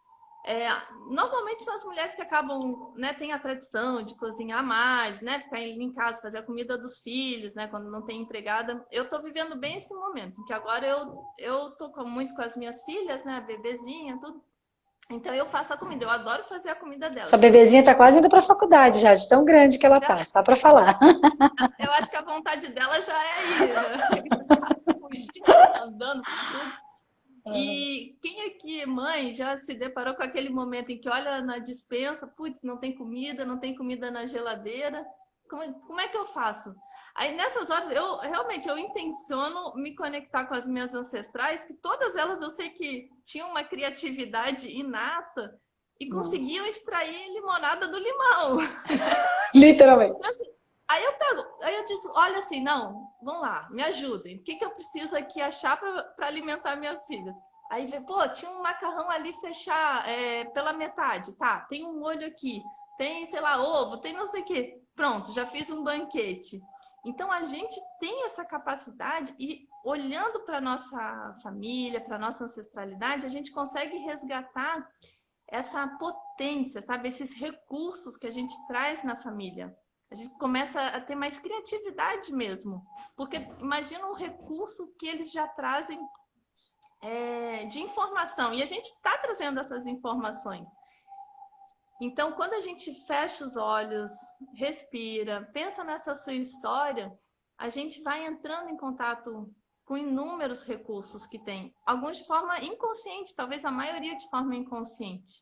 Normalmente são as mulheres que acabam, né, tem a tradição de cozinhar mais, né, ficar em casa, fazer a comida dos filhos, né, quando não tem empregada. Eu estou vivendo bem esse momento, que agora eu tô muito com as minhas filhas, né, a bebezinha, tudo. Então eu faço a comida, eu adoro fazer a comida Sua delas. bebezinha tá quase indo pra faculdade já, de tão grande que ela Já, tá, só pra falar. eu acho que a vontade dela já é ir, né? Fugir, andando por tudo. E quem aqui, mãe, já se deparou com aquele momento em que olha na despensa, putz, não tem comida, não tem comida na geladeira, como é que eu faço? Aí nessas horas eu intenciono me conectar com as minhas ancestrais, que todas elas eu sei que tinham uma criatividade inata e Nossa. conseguiam extrair limonada do limão. Literalmente. Aí eu disse, olha assim, não, vamos lá, me ajudem. O que eu preciso aqui achar para alimentar minhas filhas? Aí vê, pô, tinha um macarrão ali fechar pela metade, tá? Tem um molho aqui, tem, sei lá, ovo, tem não sei o quê. Pronto, já fiz um banquete. Então a gente tem essa capacidade e olhando para nossa família, para nossa ancestralidade, a gente consegue resgatar essa potência, sabe? Esses recursos que a gente traz na família. A gente começa a ter mais criatividade mesmo. Porque imagina um recurso que eles já trazem de informação. E a gente está trazendo essas informações. Então, quando a gente fecha os olhos, respira, pensa nessa sua história, a gente vai entrando em contato com inúmeros recursos que tem. Alguns de forma inconsciente, talvez a maioria de forma inconsciente.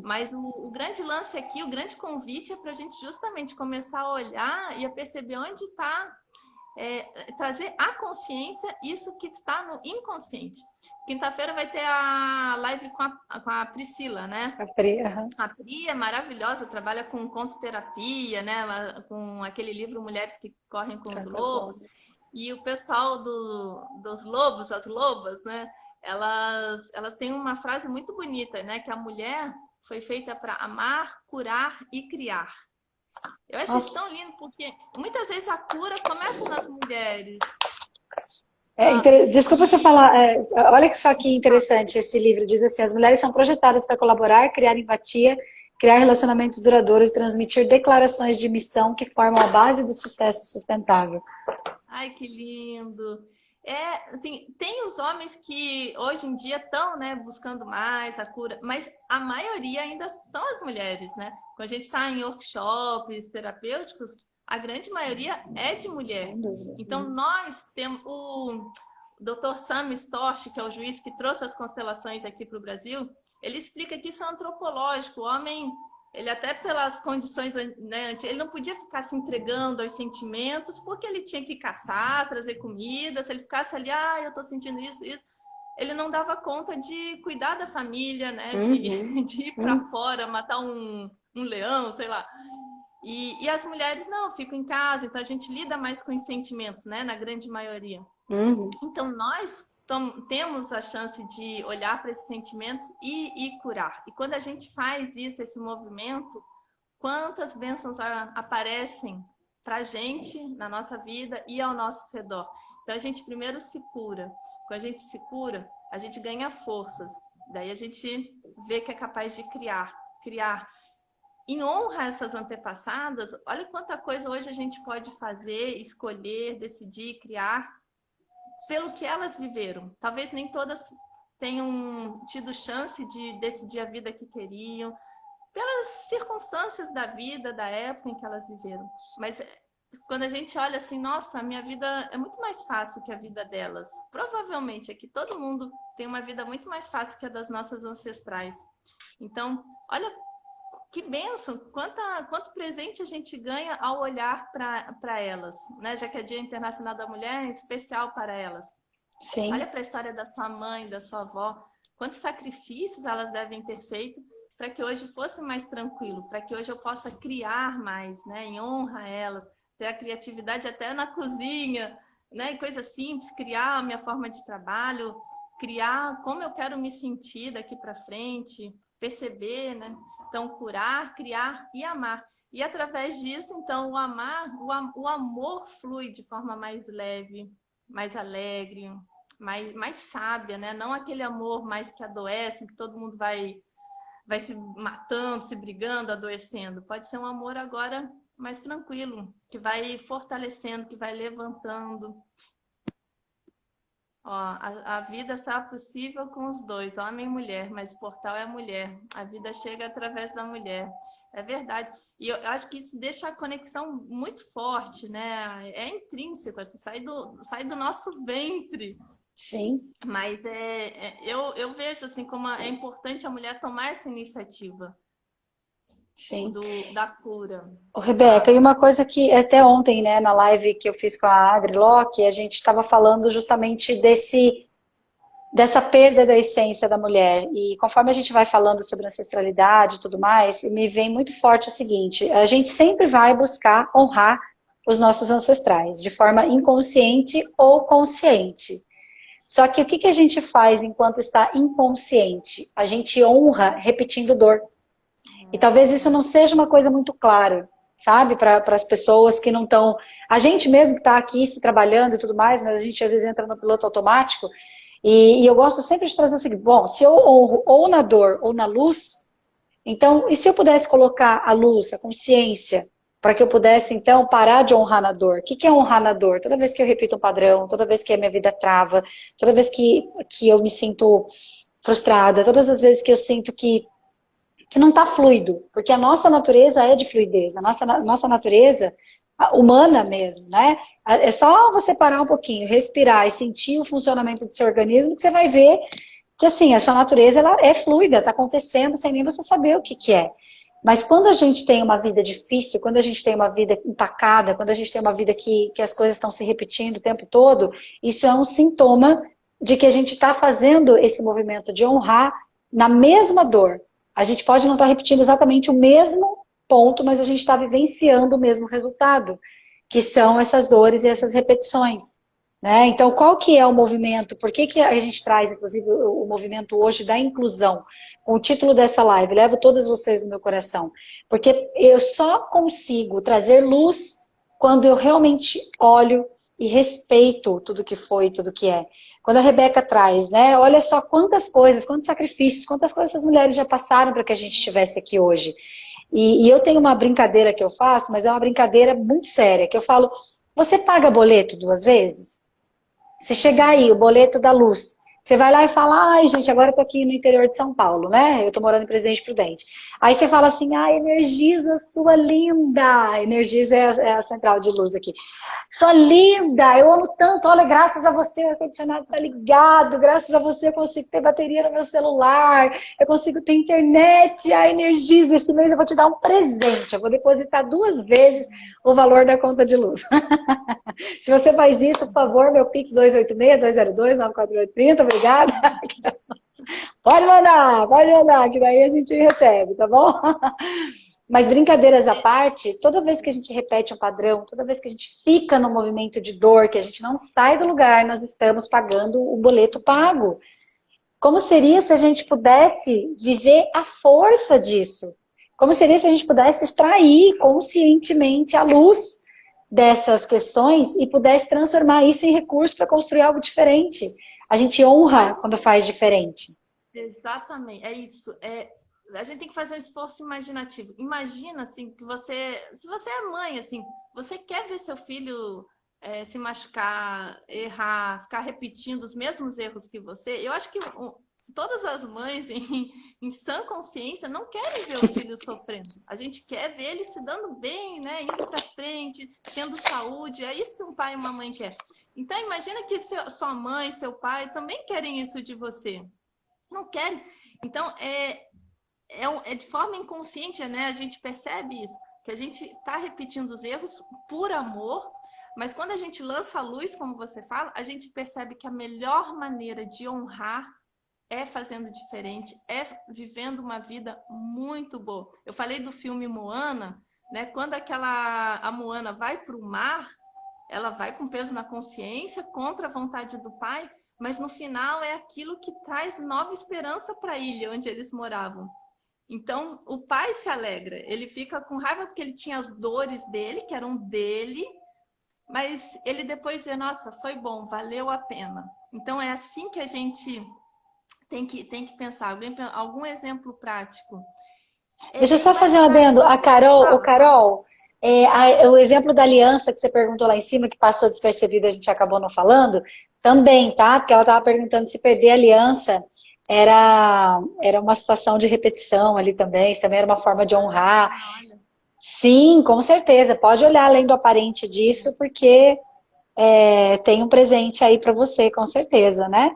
Mas o grande lance aqui, o grande convite é para a gente justamente começar a olhar e a perceber onde está, trazer à consciência isso que está no inconsciente. Quinta-feira vai ter a live com a Priscila, né? A Pri, uhum. A Pri é maravilhosa, trabalha com conto-terapia, né? Com aquele livro Mulheres que Correm com os Lobos. E o pessoal dos lobos, as lobas, né? Elas têm uma frase muito bonita, né? Que a mulher foi feita para amar, curar e criar. Eu acho isso tão lindo, porque muitas vezes a cura começa nas mulheres. Desculpa você falar, olha só que interessante esse livro, diz assim, as mulheres são projetadas para colaborar, criar empatia, criar relacionamentos duradouros, transmitir declarações de missão que formam a base do sucesso sustentável. Ai, que lindo! Assim, tem os homens que hoje em dia estão, né, buscando mais a cura, mas a maioria ainda são as mulheres, né? Quando a gente está em workshops terapêuticos, a grande maioria é de mulher. Então, nós temos o Dr. Sam Storch, que é o juiz que trouxe as constelações aqui para o Brasil, ele explica que isso é antropológico. O homem, ele até pelas condições, né, ele não podia ficar se entregando aos sentimentos, porque ele tinha que caçar, trazer comida. Se ele ficasse ali, eu estou sentindo isso, isso, ele não dava conta de cuidar da família, né, de ir para fora, matar um leão, sei lá. E as mulheres não, ficam em casa, então a gente lida mais com os sentimentos, né, na grande maioria. Então nós temos a chance de olhar para esses sentimentos e curar. E quando a gente faz isso, esse movimento, quantas bênçãos aparecem para a gente, na nossa vida e ao nosso redor. Então a gente primeiro se cura. Quando a gente se cura, a gente ganha forças. Daí a gente vê que é capaz de criar. Em honra a essas antepassadas, olha quanta coisa hoje a gente pode fazer, escolher, decidir, criar, pelo que elas viveram. Talvez nem todas tenham tido chance de decidir a vida que queriam, pelas circunstâncias da vida, da época em que elas viveram. Mas quando a gente olha assim, nossa, a minha vida é muito mais fácil que a vida delas. Provavelmente é que todo mundo tem uma vida muito mais fácil que a das nossas ancestrais. Então, olha que bênção, quanto presente a gente ganha ao olhar para elas, né? Já que é Dia Internacional da Mulher, é especial para elas. Sim. Olha para a história da sua mãe, da sua avó, quantos sacrifícios elas devem ter feito para que hoje fosse mais tranquilo, para que hoje eu possa criar mais, né? Em honra a elas, ter a criatividade até na cozinha, né? Coisa simples, criar a minha forma de trabalho, criar como eu quero me sentir daqui para frente, perceber, né? Então, curar, criar e amar. E através disso, então, o amor flui de forma mais leve, mais alegre, mais sábia, né? Não aquele amor mais que adoece, que todo mundo vai se matando, se brigando, adoecendo. Pode ser um amor agora mais tranquilo, que vai fortalecendo, que vai levantando. A vida só é possível com os dois, homem e mulher, mas o portal é a mulher. A vida chega através da mulher. É verdade. E eu acho que isso deixa a conexão muito forte, né? É intrínseco, assim, sai do nosso ventre. Sim. Mas eu vejo assim como é importante a mulher tomar essa iniciativa. Sim. Da cura. Ô, Rebeca, e uma coisa que até ontem, né, na live que eu fiz com a Agrilock, a gente estava falando justamente dessa perda da essência da mulher. E conforme a gente vai falando sobre ancestralidade e tudo mais, me vem muito forte o seguinte: a gente sempre vai buscar honrar os nossos ancestrais, de forma inconsciente ou consciente. Só que o que a gente faz enquanto está inconsciente? A gente honra repetindo dor. E talvez isso não seja uma coisa muito clara, sabe? Para as pessoas que não estão... A gente mesmo que está aqui se trabalhando e tudo mais, mas a gente às vezes entra no piloto automático. E eu gosto sempre de trazer o seguinte: bom, se eu honro ou na dor ou na luz, então, e se eu pudesse colocar a luz, a consciência, para que eu pudesse, então, parar de honrar na dor. O que é honrar na dor? Toda vez que eu repito um padrão, toda vez que a minha vida trava, toda vez que eu me sinto frustrada, todas as vezes que eu sinto que não está fluido, porque a nossa natureza é de fluidez, a nossa natureza humana mesmo, né? É só você parar um pouquinho, respirar e sentir o funcionamento do seu organismo que você vai ver que, assim, a sua natureza ela é fluida, está acontecendo sem nem você saber o que é. Mas quando a gente tem uma vida difícil, quando a gente tem uma vida empacada, quando a gente tem uma vida que as coisas estão se repetindo o tempo todo, isso é um sintoma de que a gente está fazendo esse movimento de honrar na mesma dor. A gente pode não estar repetindo exatamente o mesmo ponto, mas a gente está vivenciando o mesmo resultado, que são essas dores e essas repetições. Né? Então, qual que é o movimento? Por que a gente traz, inclusive, o movimento hoje da inclusão? Com o título dessa live, levo todas vocês no meu coração. Porque eu só consigo trazer luz quando eu realmente olho e respeito tudo que foi, tudo que é. Quando a Rebeca traz, né? Olha só quantas coisas, quantos sacrifícios, quantas coisas essas mulheres já passaram para que a gente estivesse aqui hoje. E eu tenho uma brincadeira que eu faço, mas é uma brincadeira muito séria, que eu falo, você paga boleto 2 vezes? Se chegar aí o boleto da luz, você vai lá e fala, ai gente, agora eu tô aqui no interior de São Paulo, né? Eu tô morando em Presidente Prudente. Aí você fala assim, ai, Energisa, sua linda. Energisa é a central de luz aqui. Sua linda, eu amo tanto, olha, graças a você o ar-condicionado tá ligado, graças a você eu consigo ter bateria no meu celular, eu consigo ter internet, a Energisa, esse mês eu vou te dar um presente, eu vou depositar 2 vezes o valor da conta de luz. Se você faz isso, por favor, meu Pix 286-202-94830, obrigada. Pode mandar, que daí a gente recebe, tá bom? Mas brincadeiras à parte, toda vez que a gente repete um padrão, toda vez que a gente fica no movimento de dor, que a gente não sai do lugar, nós estamos pagando o boleto pago. Como seria se a gente pudesse viver a força disso? Como seria se a gente pudesse extrair conscientemente a luz dessas questões e pudesse transformar isso em recurso para construir algo diferente? A gente honra quando faz diferente. Exatamente, é isso. A gente tem que fazer um esforço imaginativo. Imagina, assim, que se você é mãe, assim, você quer ver seu filho se machucar, errar, ficar repetindo os mesmos erros que você? Eu acho que todas as mães, em sã consciência, não querem ver os filhos sofrendo. A gente quer ver eles se dando bem, né? Indo para frente, tendo saúde. É isso que um pai e uma mãe quer. Então, imagina que sua mãe, seu pai também querem isso de você. Não querem. Então, é de forma inconsciente, né? A gente percebe isso, que a gente está repetindo os erros por amor, mas quando a gente lança a luz, como você fala, a gente percebe que a melhor maneira de honrar é fazendo diferente, é vivendo uma vida muito boa. Eu falei do filme Moana, né? Quando a Moana vai para o mar, ela vai com peso na consciência, contra a vontade do pai, mas no final é aquilo que traz nova esperança para a ilha onde eles moravam. Então, o pai se alegra, ele fica com raiva porque ele tinha as dores dele, que eram dele, mas ele depois vê, nossa, foi bom, valeu a pena. Então, é assim que a gente tem que pensar. Algum exemplo prático? Deixa eu só fazer um Imaginar adendo. só... A Carol, o exemplo da aliança que você perguntou lá em cima, que passou despercebido, a gente acabou não falando, também, tá? Porque ela estava perguntando se perder a aliança era uma situação de repetição ali também, isso também era uma forma de honrar. Sim, com certeza. Pode olhar além do aparente disso, porque tem um presente aí para você, com certeza, né?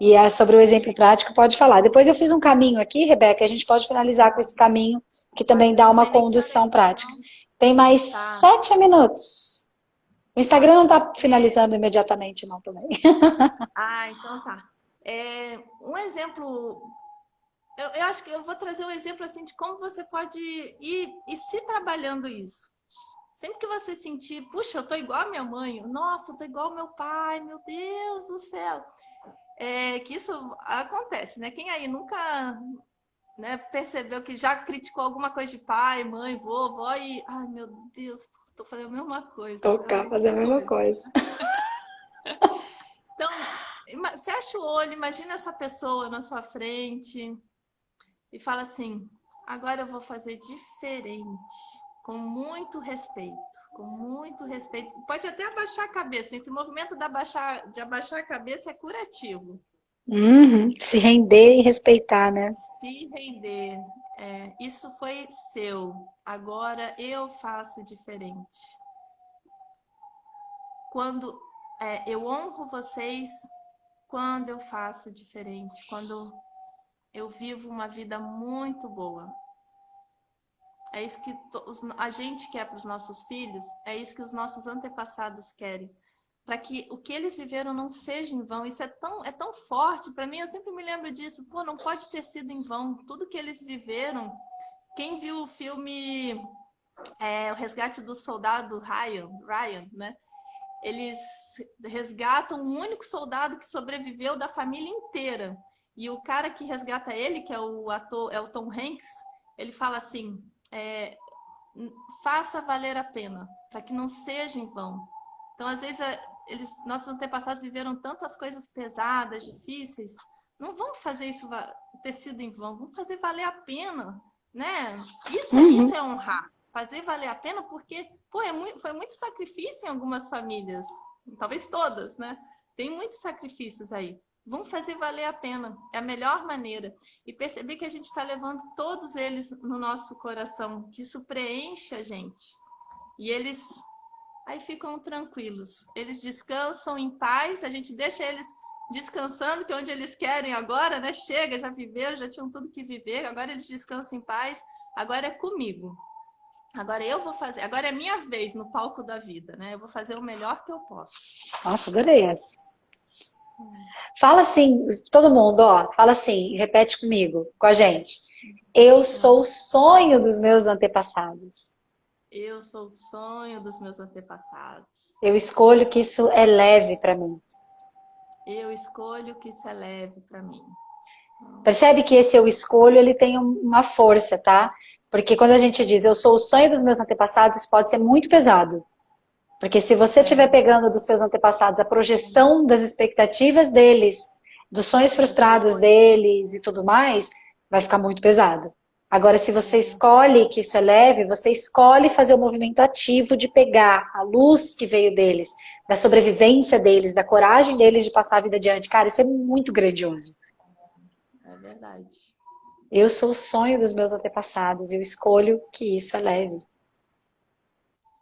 E sobre o exemplo prático, pode falar. Depois eu fiz um caminho aqui, Rebeca, a gente pode finalizar com esse caminho, que também dá uma condução prática. Tem mais 7 minutos. O Instagram não está finalizando imediatamente, não, também. Ah, então tá. Um exemplo... Eu acho que eu vou trazer um exemplo assim de como você pode ir se trabalhando isso. Sempre que você sentir, puxa, eu tô igual a minha mãe, nossa, eu tô igual ao meu pai, meu Deus do céu. Que isso acontece, né? Quem aí nunca, né, percebeu que já criticou alguma coisa de pai, mãe, vovó e, ai meu Deus, tô fazendo a mesma coisa. Tocar, fazer a mesma coisa. Então, fecha o olho, imagina essa pessoa na sua frente e fala assim, agora eu vou fazer diferente. com muito respeito, com muito respeito. Pode até abaixar a cabeça. Esse movimento de abaixar a cabeça é curativo. Uhum. Se render e respeitar, né? Se render. Isso foi seu. Agora eu faço diferente. Quando eu honro vocês, quando eu faço diferente, quando eu vivo uma vida muito boa. É isso que a gente quer para os nossos filhos, é isso que os nossos antepassados querem. Para que o que eles viveram não seja em vão. Isso é tão forte. Para mim, eu sempre me lembro disso. Pô, não pode ter sido em vão. Tudo que eles viveram. Quem viu o filme O Resgate do Soldado Ryan, né? Eles resgatam um único soldado que sobreviveu da família inteira. E o cara que resgata ele, que é o ator, é o Tom Hanks, ele fala assim: faça valer a pena, para que não seja em vão. Então, às vezes, nossos antepassados viveram tantas coisas pesadas, difíceis, não vão fazer isso ter sido em vão, vão fazer valer a pena, né? Isso é honrar, fazer valer a pena, porque pô, foi muito sacrifício em algumas famílias, talvez todas, né? Tem muitos sacrifícios aí. Vamos fazer valer a pena, é a melhor maneira. E perceber que a gente está levando todos eles no nosso coração, que isso preenche a gente. E eles aí ficam tranquilos. Eles descansam em paz, a gente deixa eles descansando, que é onde eles querem agora, né? Chega, já viveram, já tinham tudo que viver, agora eles descansam em paz, agora é comigo. Agora eu vou fazer, agora é minha vez no palco da vida, né? Eu vou fazer o melhor que eu posso. Nossa, adorei essa. Fala assim, todo mundo, ó, fala assim, repete comigo, com a gente. Eu sou o sonho dos meus antepassados. Eu sou o sonho dos meus antepassados. Eu escolho que isso é leve para mim. Eu escolho que isso é leve para mim. Percebe que esse eu escolho, ele tem uma força, tá? Porque quando a gente diz eu sou o sonho dos meus antepassados, isso pode ser muito pesado. Porque se você estiver pegando dos seus antepassados a projeção das expectativas deles, dos sonhos frustrados deles e tudo mais, vai ficar muito pesado. Agora, se você escolhe que isso é leve, você escolhe fazer o movimento ativo de pegar a luz que veio deles, da sobrevivência deles, da coragem deles de passar a vida adiante. Cara, isso é muito grandioso. É verdade. Eu sou o sonho dos meus antepassados e eu escolho que isso é leve.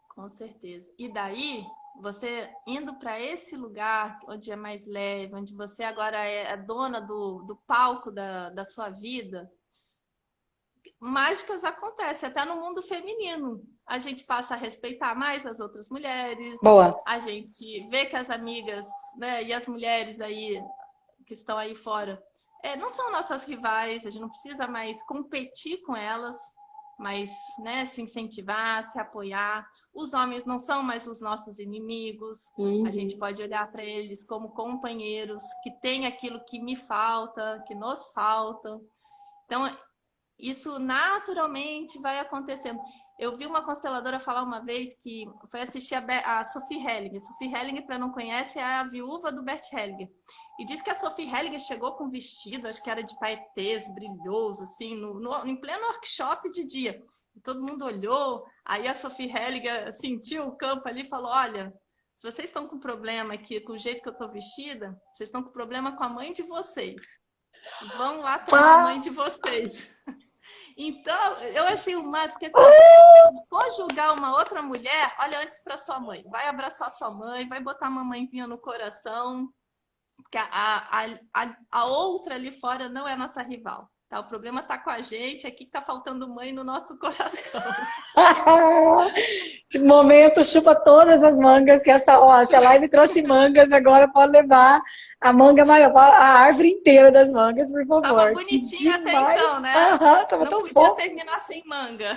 Com certeza. E daí, você indo para esse lugar onde é mais leve, onde você agora é a dona do palco da sua vida, mágicas acontecem, até no mundo feminino. A gente passa a respeitar mais as outras mulheres, Boa. a gente vê que as amigas, né, e as mulheres aí que estão aí fora não são nossas rivais, a gente não precisa mais competir com elas, mas né, se incentivar, se apoiar. Os homens não são mais os nossos inimigos, a gente pode olhar para eles como companheiros que têm aquilo que me falta, que nos falta. Então, isso naturalmente vai acontecendo. Eu vi uma consteladora falar uma vez que foi assistir a Sophie Hellinger. Sophie Hellinger, para não conhece, é a viúva do Bert Hellinger. E diz que a Sophie Hellinger chegou com um vestido, acho que era de paetês, brilhoso, assim, em pleno workshop de dia. E todo mundo olhou, aí a Sophie Hellinger sentiu o campo ali e falou, olha, se vocês estão com problema aqui com o jeito que eu estou vestida, vocês estão com problema com a mãe de vocês. Vão lá tomar a mãe de vocês. Então, eu achei o máximo, porque se for julgar uma outra mulher, olha antes para sua mãe. Vai abraçar sua mãe, vai botar a mamãezinha no coração, porque a outra ali fora não é nossa rival. Tá? O problema tá com a gente, aqui que tá faltando mãe no nosso coração. De momento, chupa todas as mangas, que se a live trouxe mangas, agora pode levar a manga maior, a árvore inteira das mangas, por favor. Tava bonitinha até então, né? Tava não tão podia fofo. terminar sem manga.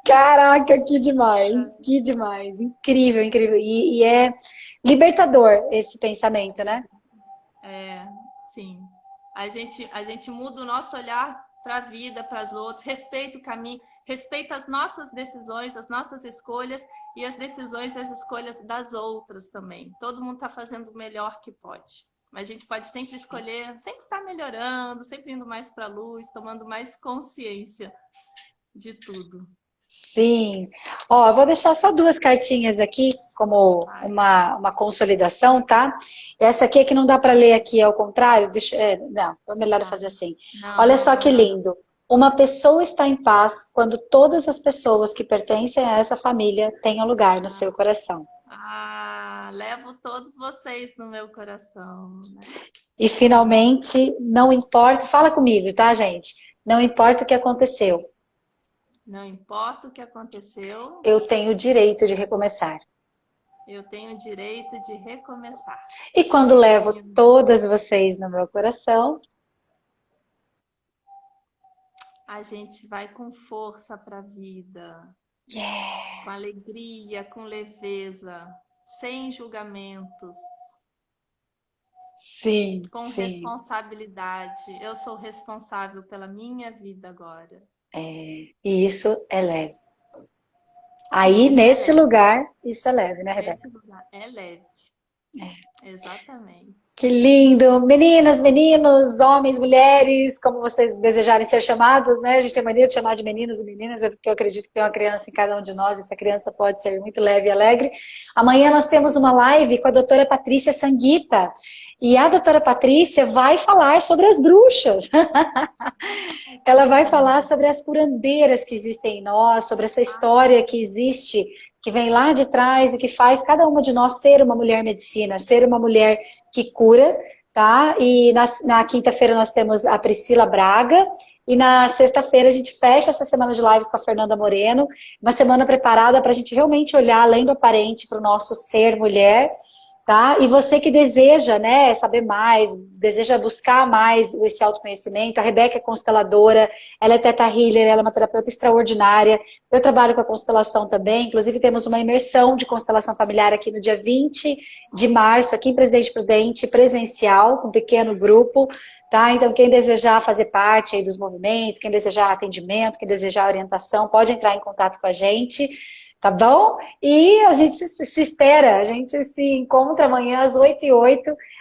Caraca, que demais, que demais. Incrível, incrível. E é libertador esse pensamento, né? Sim. A gente muda o nosso olhar para a vida, para as outras, respeita o caminho, respeita as nossas decisões, as nossas escolhas e as decisões e as escolhas das outras também. Todo mundo está fazendo o melhor que pode. Mas a gente pode sempre escolher, sempre estar melhorando, sempre indo mais para a luz, tomando mais consciência. de tudo. Sim. Ó, eu vou deixar só duas cartinhas aqui, como Vai. uma consolidação, tá? Essa aqui é que não dá para ler aqui, ao contrário. Deixa, não, é melhor eu Tá. fazer assim. Não, Olha não, só que melhor não. lindo. Uma pessoa está em paz quando todas as pessoas que pertencem a essa família tenham lugar no seu coração. Levo todos vocês no meu coração, né? E finalmente, não importa, fala comigo, tá, gente? Não importa o que aconteceu, Não importa o que aconteceu, eu tenho o direito de recomeçar. eu tenho o direito de recomeçar. E quando Que levo lindo! todas vocês no meu coração, A gente vai com força para a vida, yeah, com alegria, com leveza, sem julgamentos, sim, com sim. responsabilidade. Eu sou responsável pela minha vida agora. E isso é leve. E Aí, isso é nesse leve. lugar, isso é leve, né, Rebeca? Esse lugar é leve. Exatamente. Que lindo! Meninas, meninos, homens, mulheres, como vocês desejarem ser chamados, né? A gente tem mania de chamar de meninos e meninas, é porque eu acredito que tem uma criança em cada um de nós, e essa criança pode ser muito leve e alegre. Amanhã nós temos uma live com a doutora Patrícia Sanguita. E a doutora Patrícia vai falar sobre as bruxas. Ela vai falar sobre as curandeiras que existem em nós, sobre essa história que existe, que vem lá de trás e que faz cada uma de nós ser uma mulher medicina, ser uma mulher que cura, tá? E na quinta-feira nós temos a Priscila Braga, e na sexta-feira a gente fecha essa semana de lives com a Fernanda Moreno, uma semana preparada para a gente realmente olhar além do aparente para o nosso ser mulher, tá? E você que deseja, né, saber mais, deseja buscar mais esse autoconhecimento, a Rebeca é consteladora, ela é teta healer, ela é uma terapeuta extraordinária, eu trabalho com a constelação também, inclusive temos uma imersão de constelação familiar aqui no dia 20 de março, aqui em Presidente Prudente, presencial, com um pequeno grupo, tá? Então quem desejar fazer parte aí dos movimentos, quem desejar atendimento, quem desejar orientação, pode entrar em contato com a gente, tá bom? E a gente se espera, a gente se encontra amanhã às 8h08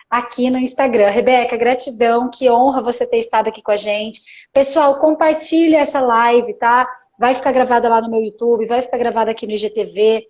aqui no Instagram. Rebeca, gratidão, que honra você ter estado aqui com a gente. Pessoal, compartilha essa live, tá? Vai ficar gravada lá no meu YouTube, vai ficar gravada aqui no IGTV.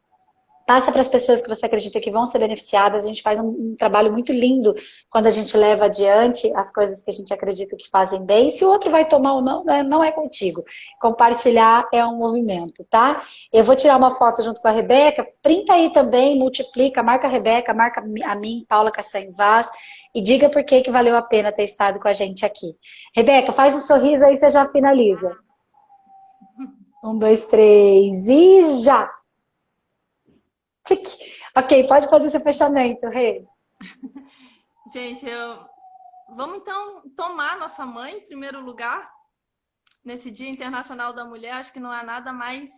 Passa para as pessoas que você acredita que vão ser beneficiadas. A gente faz um trabalho muito lindo quando a gente leva adiante as coisas que a gente acredita que fazem bem. Se o outro vai tomar ou não, né, não é contigo. Compartilhar é um movimento, tá? Eu vou tirar uma foto junto com a Rebeca. Printa aí também, multiplica, marca a Rebeca, marca a mim, Paula Cassaim Vaz, e diga por que valeu a pena ter estado com a gente aqui. Rebeca, faz um sorriso aí, você já finaliza. 1, 2, 3 e já! Tique. Ok, pode fazer seu fechamento, Rê. Gente, vamos então tomar nossa mãe em primeiro lugar. Nesse Dia Internacional da Mulher, acho que não há nada mais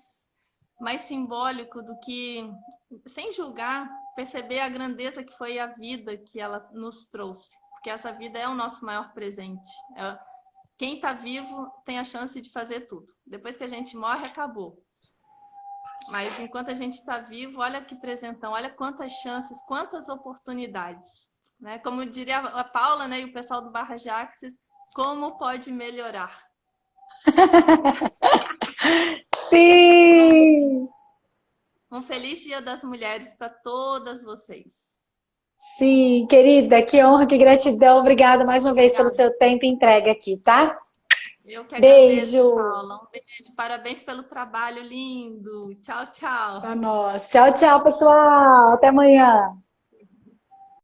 simbólico do que, sem julgar, perceber a grandeza que foi a vida que ela nos trouxe. Porque essa vida é o nosso maior presente. Quem está vivo tem a chance de fazer tudo. Depois que a gente morre, acabou. Mas enquanto a gente está vivo, olha que presentão, olha quantas chances, quantas oportunidades. Né? Como diria a Paula, né, e o pessoal do Barra Jaxes, como pode melhorar? Sim! Um feliz Dia das Mulheres para todas vocês. Sim, querida, que honra, que gratidão. Obrigada mais uma vez pelo Obrigada. seu tempo e entrega aqui, tá? Eu que agradeço, Beijo Paula. Um beijo. Parabéns pelo trabalho lindo. Tchau, tchau. pra nós. Tchau, tchau, pessoal. Até amanhã.